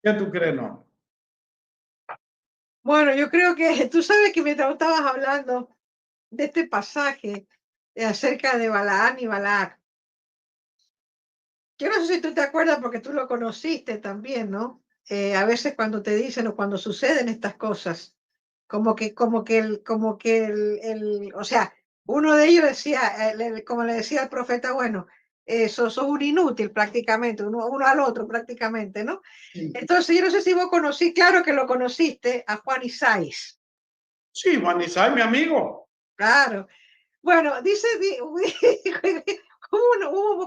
Speaker 3: ¿Qué tú crees, no?
Speaker 2: Bueno, yo creo que tú sabes que mientras estabas hablando de este pasaje acerca de Balaán y Balac, yo no sé si tú te acuerdas porque tú lo conociste también, ¿no? A veces cuando te dicen o cuando suceden estas cosas, o sea, uno de ellos decía, como le decía al profeta, bueno, sos un inútil prácticamente, uno al otro prácticamente, ¿no?
Speaker 3: Sí.
Speaker 2: Entonces, yo no sé si vos conocí, claro que lo conociste, a Juan Isaías.
Speaker 3: Sí, Juan Isaías, mi amigo.
Speaker 2: Claro. Bueno, dice,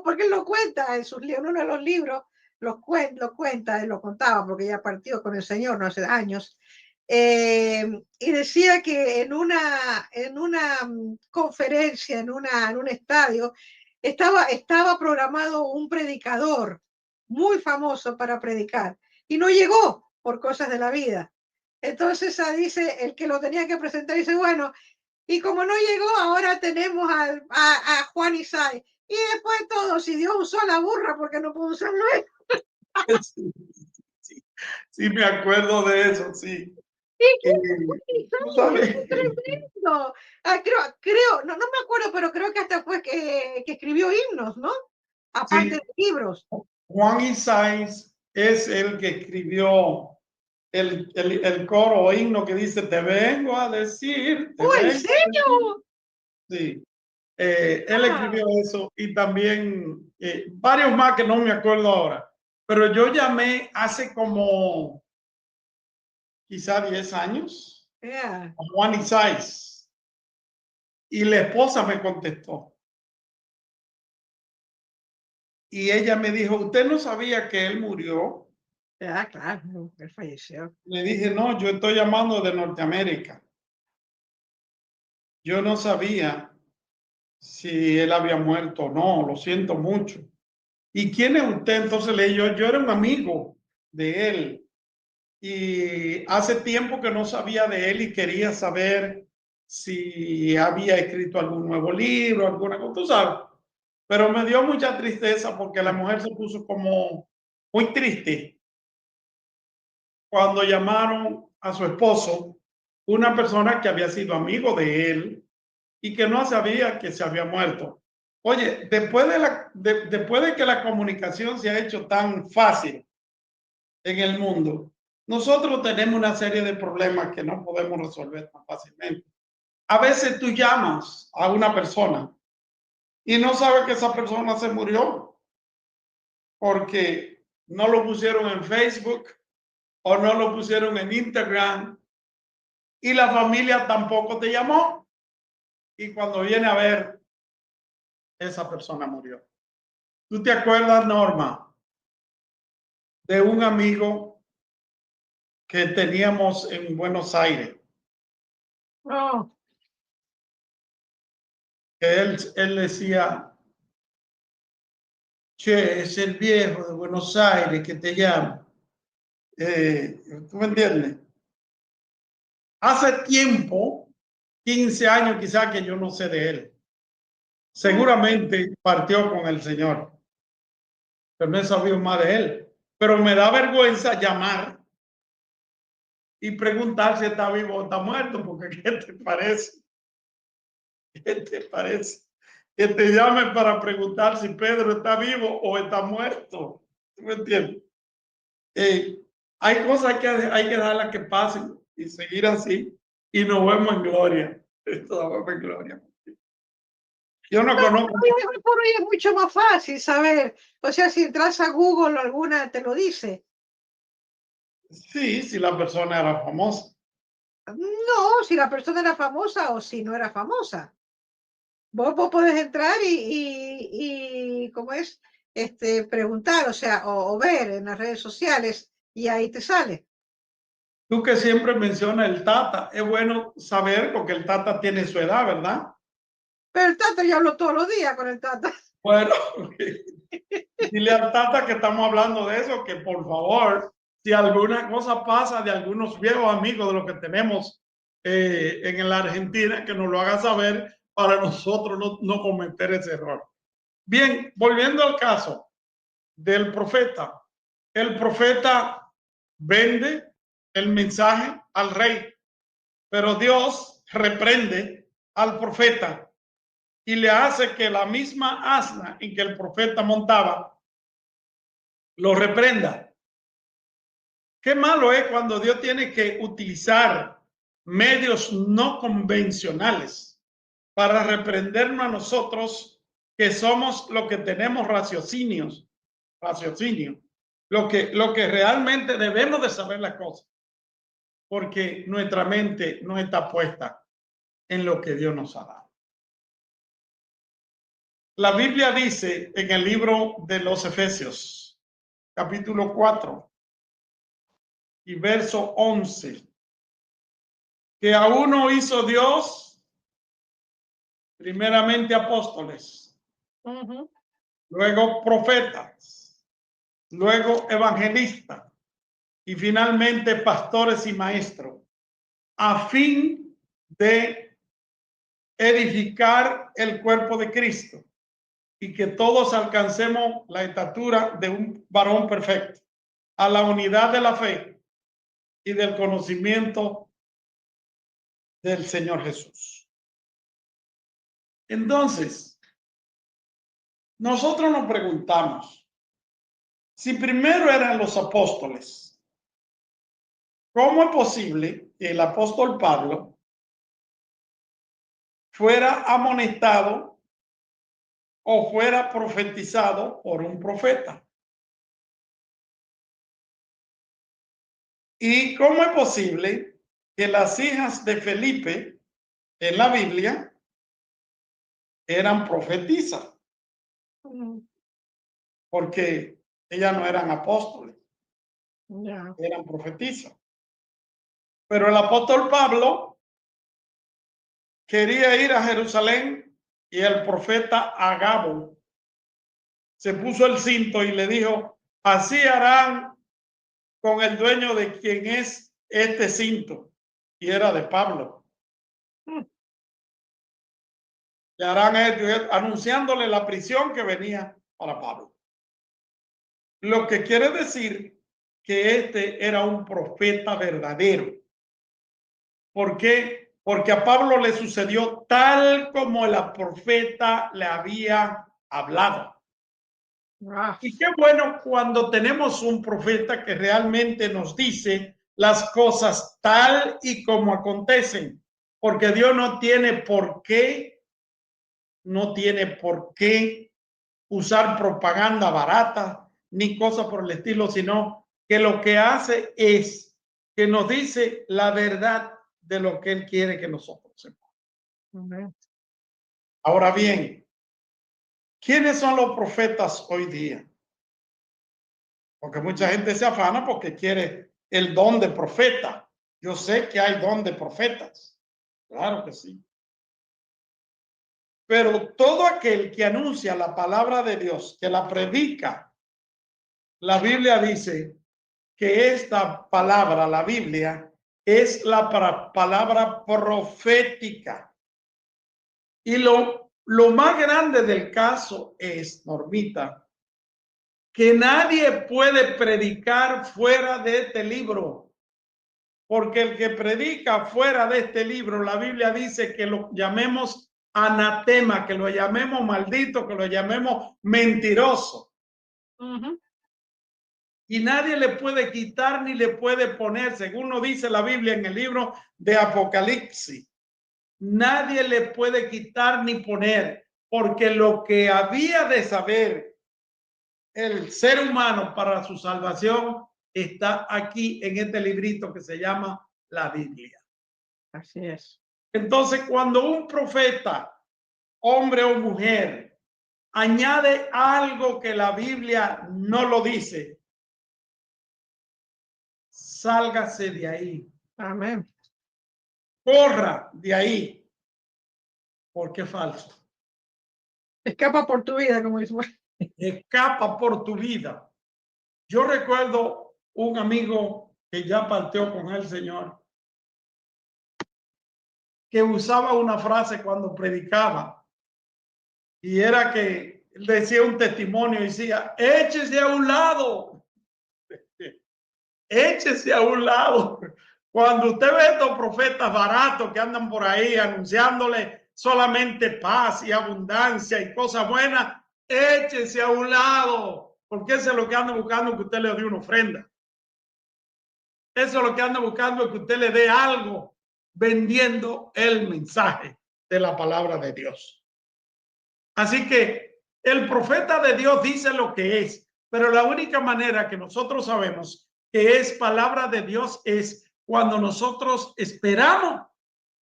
Speaker 2: porque él lo cuenta en uno de los libros, lo cuenta, él lo contaba porque ya partió con el Señor no hace años, y decía que en una conferencia, en un estadio, estaba programado un predicador muy famoso para predicar y no llegó por cosas de la vida. Entonces dice, el que lo tenía que presentar dice, bueno, y como no llegó, ahora tenemos a Juan Isaías. Y después todo, si Dios usó la burra, porque no pudo usarlo él.
Speaker 3: Sí, me acuerdo de eso, sí. ¿Tú sabes?
Speaker 2: Tremendo. Creo, no me acuerdo, pero creo que hasta fue que escribió himnos, ¿no? Aparte
Speaker 3: Sí.
Speaker 2: de libros.
Speaker 3: Juan Isaías es el que escribió el coro o himno que dice, te vengo a decir, te
Speaker 2: ¡Oh, en
Speaker 3: vengo a decir.
Speaker 2: serio!
Speaker 3: Sí. Él escribió eso y también varios más que no me acuerdo ahora. Pero yo llamé hace como quizá 10 años
Speaker 2: Yeah.
Speaker 3: a Juan Isaías y la esposa me contestó. Y ella me dijo, ¿usted no sabía que él murió?
Speaker 2: Claro, él falleció.
Speaker 3: Le dije, no, yo estoy llamando de Norteamérica. Yo no sabía si él había muerto o no, lo siento mucho. ¿Y quién es usted? Entonces le dije, yo era un amigo de él y hace tiempo que no sabía de él y quería saber si había escrito algún nuevo libro, alguna cosa, tú sabes. Pero me dio mucha tristeza porque la mujer se puso como muy triste cuando llamaron a su esposo, una persona que había sido amigo de él y que no sabía que se había muerto. Oye, después de que la comunicación se ha hecho tan fácil en el mundo, nosotros tenemos una serie de problemas que no podemos resolver tan fácilmente. A veces tú llamas a una persona y no sabes que esa persona se murió porque no lo pusieron en Facebook o no lo pusieron en Instagram y la familia tampoco te llamó. Y cuando viene a ver, esa persona murió. ¿Tú te acuerdas, Norma, de un amigo que teníamos en Buenos Aires?
Speaker 2: Oh,
Speaker 3: Que él decía, che, es el viejo de Buenos Aires que te llama. ¿Tú me entiendes? Hace tiempo, 15 años quizás, que yo no sé de él. Seguramente partió con el Señor, pero no he sabido más de él. Pero me da vergüenza llamar y preguntar si está vivo o está muerto, porque ¿qué te parece? ¿Qué te parece? que te llamen para preguntar si Pedro está vivo o está muerto. ¿Sí me entiendes? Hay cosas que hay que dejarlas que pasen y seguir así y nos vemos en gloria. Esto nos vemos en gloria. Yo no conozco.
Speaker 2: Por hoy es mucho más fácil saber. O sea, si entras a Google, alguna te lo dice.
Speaker 3: Sí, si la persona era famosa.
Speaker 2: No, si la persona era famosa o si no era famosa. Vos podés entrar y ¿cómo es? Preguntar, o sea, o ver en las redes sociales y ahí te sale.
Speaker 3: Tú que siempre mencionas el Tata, es bueno saber porque el Tata tiene su edad, ¿verdad?
Speaker 2: Pero el Tata, yo hablo todos los días con el Tata.
Speaker 3: Bueno, dile al Tata que estamos hablando de eso, que por favor, si alguna cosa pasa de algunos viejos amigos de los que tenemos en la Argentina, que nos lo haga saber para nosotros no cometer ese error. Bien, volviendo al caso del profeta. El profeta vende el mensaje al rey, pero Dios reprende al profeta y le hace que la misma asna en que el profeta montaba lo reprenda. Qué malo es cuando Dios tiene que utilizar medios no convencionales para reprendernos a nosotros que somos lo que tenemos raciocinio, lo que realmente debemos de saber las cosas, porque nuestra mente no está puesta en lo que Dios nos ha dado. La Biblia dice en el libro de los Efesios, capítulo 4 y verso 11, que a uno hizo Dios primeramente apóstoles, luego profetas, luego evangelistas y finalmente pastores y maestros, a fin de edificar el cuerpo de Cristo y que todos alcancemos la estatura de un varón perfecto, a la unidad de la fe y del conocimiento del Señor Jesús. Entonces, nosotros nos preguntamos, si primero eran los apóstoles, ¿cómo es posible que el apóstol Pablo fuera amonestado o fuera profetizado por un profeta? ¿Y cómo es posible que las hijas de Felipe en la Biblia eran profetizas? Porque ellas no eran apóstoles, eran profetizas. Pero el apóstol Pablo quería ir a Jerusalén y el profeta Agabo se puso el cinto y le dijo, así harán con el dueño de quien es este cinto. Y era de Pablo. Le harán esto, anunciándole la prisión que venía para Pablo. Lo que quiere decir que este era un profeta verdadero. ¿Por qué? Porque a Pablo le sucedió tal como el profeta le había hablado. Y qué bueno cuando tenemos un profeta que realmente nos dice las cosas tal y como acontecen, porque Dios no tiene por qué usar propaganda barata ni cosas por el estilo, sino que lo que hace es que nos dice la verdad de lo que Él quiere que nosotros sepamos. Ahora bien, ¿quiénes son los profetas hoy día? Porque mucha gente se afana porque quiere el don de profeta. Yo sé que hay don de profetas. Claro que sí. Pero todo aquel que anuncia la palabra de Dios, que la predica, la Biblia dice que esta palabra, la Biblia, es la palabra profética. Y lo más grande del caso es, Normita, que nadie puede predicar fuera de este libro. Porque el que predica fuera de este libro, la Biblia dice que lo llamemos anatema, que lo llamemos maldito, que lo llamemos mentiroso. Y nadie le puede quitar ni le puede poner, según nos dice la Biblia en el libro de Apocalipsis. Nadie le puede quitar ni poner, porque lo que había de saber el ser humano para su salvación está aquí en este librito que se llama la Biblia.
Speaker 2: Así es.
Speaker 3: Entonces, cuando un profeta, hombre o mujer, añade algo que la Biblia no lo dice, sálgase de ahí.
Speaker 2: Amén.
Speaker 3: Corra de ahí, porque es falso.
Speaker 2: Escapa por tu vida, como dice.
Speaker 3: Escapa por tu vida. Yo recuerdo un amigo que ya partió con el Señor, que usaba una frase cuando predicaba, y era que él decía un testimonio y decía: échese a un lado, échese a un lado. Cuando usted ve a estos profetas baratos que andan por ahí anunciándole solamente paz y abundancia y cosas buenas, échese a un lado, porque eso es lo que anda buscando, que usted le dé una ofrenda. Eso es lo que anda buscando, que usted le dé algo, vendiendo el mensaje de la palabra de Dios. Así que el profeta de Dios dice lo que es, pero la única manera que nosotros sabemos que es palabra de Dios es cuando nosotros esperamos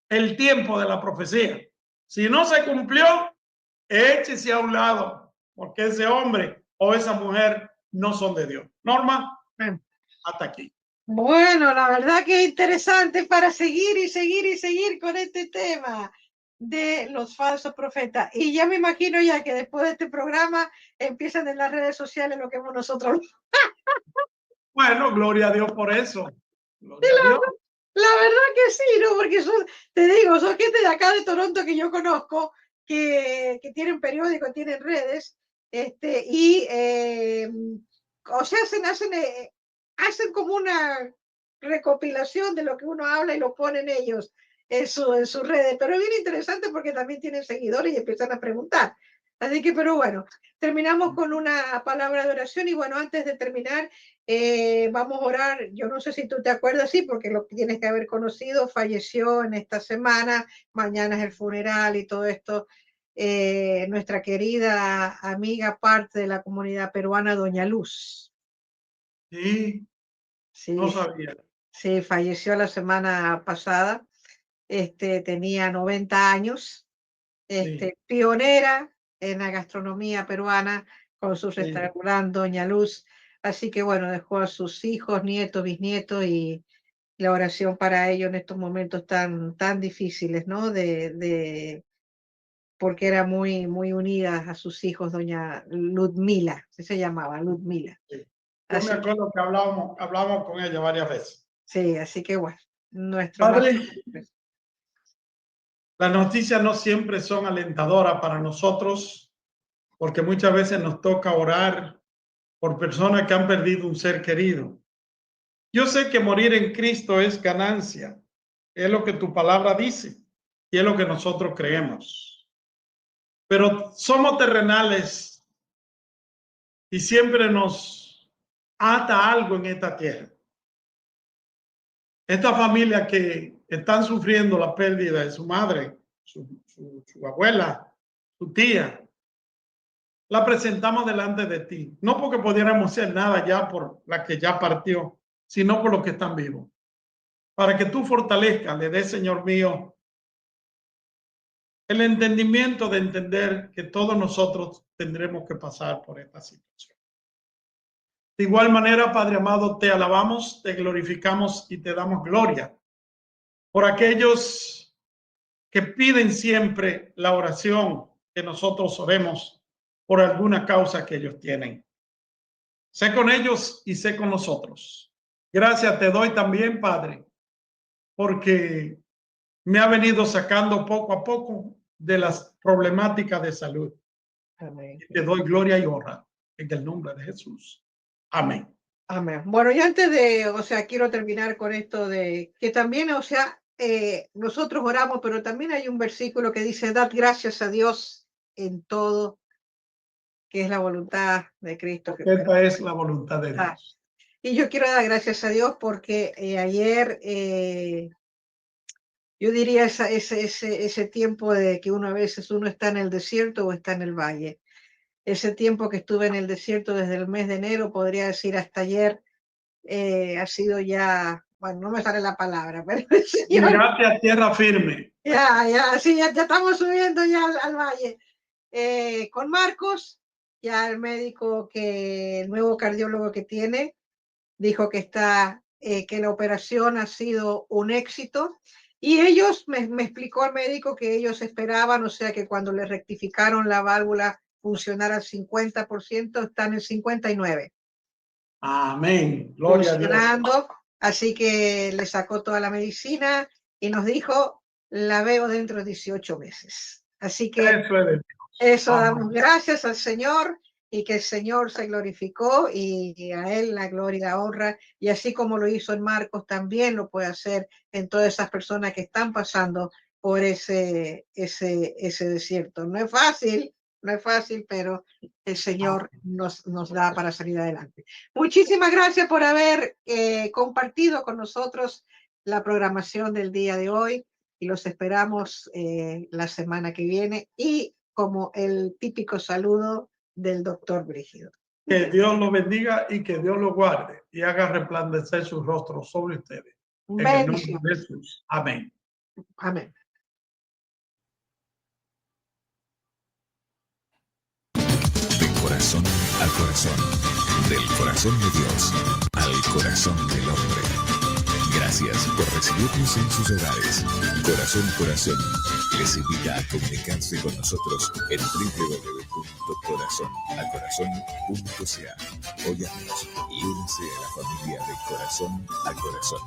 Speaker 3: el tiempo de la profecía. Si no se cumplió, échese a un lado, porque ese hombre o esa mujer no son de Dios. Norma, hasta aquí.
Speaker 2: Bueno, la verdad que es interesante para seguir y seguir y seguir con este tema de los falsos profetas. Y ya me imagino ya que después de este programa empiezan en las redes sociales lo que hemos nosotros.
Speaker 3: Bueno, gloria a Dios por eso. Gloria a Dios.
Speaker 2: La verdad que sí, ¿no? Porque te digo, son gente de acá de Toronto que yo conozco, que tienen periódico, tienen redes, o sea, hacen como una recopilación de lo que uno habla y lo ponen ellos en sus redes, pero es bien interesante porque también tienen seguidores y empiezan a preguntar. Así que, pero bueno, terminamos con una palabra de oración y bueno, antes de terminar, vamos a orar. Yo no sé si tú te acuerdas, sí, porque lo tienes que haber conocido, falleció en esta semana, mañana es el funeral y todo esto, nuestra querida amiga, parte de la comunidad peruana, Doña Luz.
Speaker 3: Sí,
Speaker 2: sí,
Speaker 3: no sabía.
Speaker 2: Sí, falleció la semana pasada, tenía 90 años,
Speaker 3: Sí.
Speaker 2: Pionera en la gastronomía peruana con su restaurante Doña Luz. Así que bueno, dejó a sus hijos, nietos, bisnietos y la oración para ellos en estos momentos tan difíciles, ¿no? Porque era muy unida a sus hijos, doña Ludmila, así se llamaba, Ludmila.
Speaker 3: Sí. Yo me acuerdo que hablamos con ella varias veces.
Speaker 2: Sí, así que bueno,
Speaker 3: Padre, las noticias no siempre son alentadoras para nosotros, porque muchas veces nos toca orar por personas que han perdido un ser querido. Yo sé que morir en Cristo es ganancia, es lo que tu palabra dice y es lo que nosotros creemos. Pero somos terrenales y siempre nos ata algo en esta tierra. Esta familia que están sufriendo la pérdida de su madre, su abuela, su tía, la presentamos delante de ti, no porque pudiéramos hacer nada ya por la que ya partió, sino por los que están vivos. Para que tú fortalezcas, le des, Señor mío, el entendimiento de entender que todos nosotros tendremos que pasar por esta situación. De igual manera, Padre amado, te alabamos, te glorificamos y te damos gloria por aquellos que piden siempre la oración, que nosotros oremos por alguna causa que ellos tienen. Sé con ellos y sé con nosotros. Gracias te doy también, Padre, porque me ha venido sacando poco a poco de las problemáticas de salud. Amén. Y te doy gloria y honra en el nombre de Jesús. Amén.
Speaker 2: Amén. Bueno, y antes quiero terminar con esto de que también, nosotros oramos, pero también hay un versículo que dice, dad gracias a Dios en todo, que es la voluntad de Cristo.
Speaker 3: Esta es la voluntad de Dios.
Speaker 2: Y yo quiero dar gracias a Dios porque ayer, yo diría ese tiempo de que a veces uno está en el desierto o está en el valle. Ese tiempo que estuve en el desierto desde el mes de enero, podría decir hasta ayer, ha sido ya, bueno, no me sale la palabra, pero el Señor,
Speaker 3: llegaste a tierra firme.
Speaker 2: Sí, ya estamos subiendo ya al valle. Con Marcos, ya el médico, el nuevo cardiólogo que tiene, dijo que que la operación ha sido un éxito. Y ellos, me explicó el médico que ellos esperaban, o sea que cuando le rectificaron la válvula funcionara al 50%, están en 59%.
Speaker 3: Amén. Gloria a Dios.
Speaker 2: Así que le sacó toda la medicina y nos dijo, la veo dentro de 18 meses. Así que eso damos gracias al Señor y que el Señor se glorificó y a Él la gloria y la honra. Y así como lo hizo en Marcos, también lo puede hacer en todas esas personas que están pasando por ese desierto. No es fácil, pero el Señor nos da para salir adelante. Muchísimas gracias por haber compartido con nosotros la programación del día de hoy y los esperamos la semana que viene y como el típico saludo del doctor Brígido.
Speaker 3: Que Dios lo bendiga y que Dios lo guarde y haga resplandecer su rostro sobre ustedes. En el nombre de Jesús. Amén.
Speaker 2: Amén.
Speaker 1: Corazón a corazón, del corazón de Dios al corazón del hombre. Gracias por recibirnos en sus hogares. Corazón les invita a comunicarse con nosotros en www.corazonacorazon.ca. Óyanos y únase a la familia de Corazón a Corazón.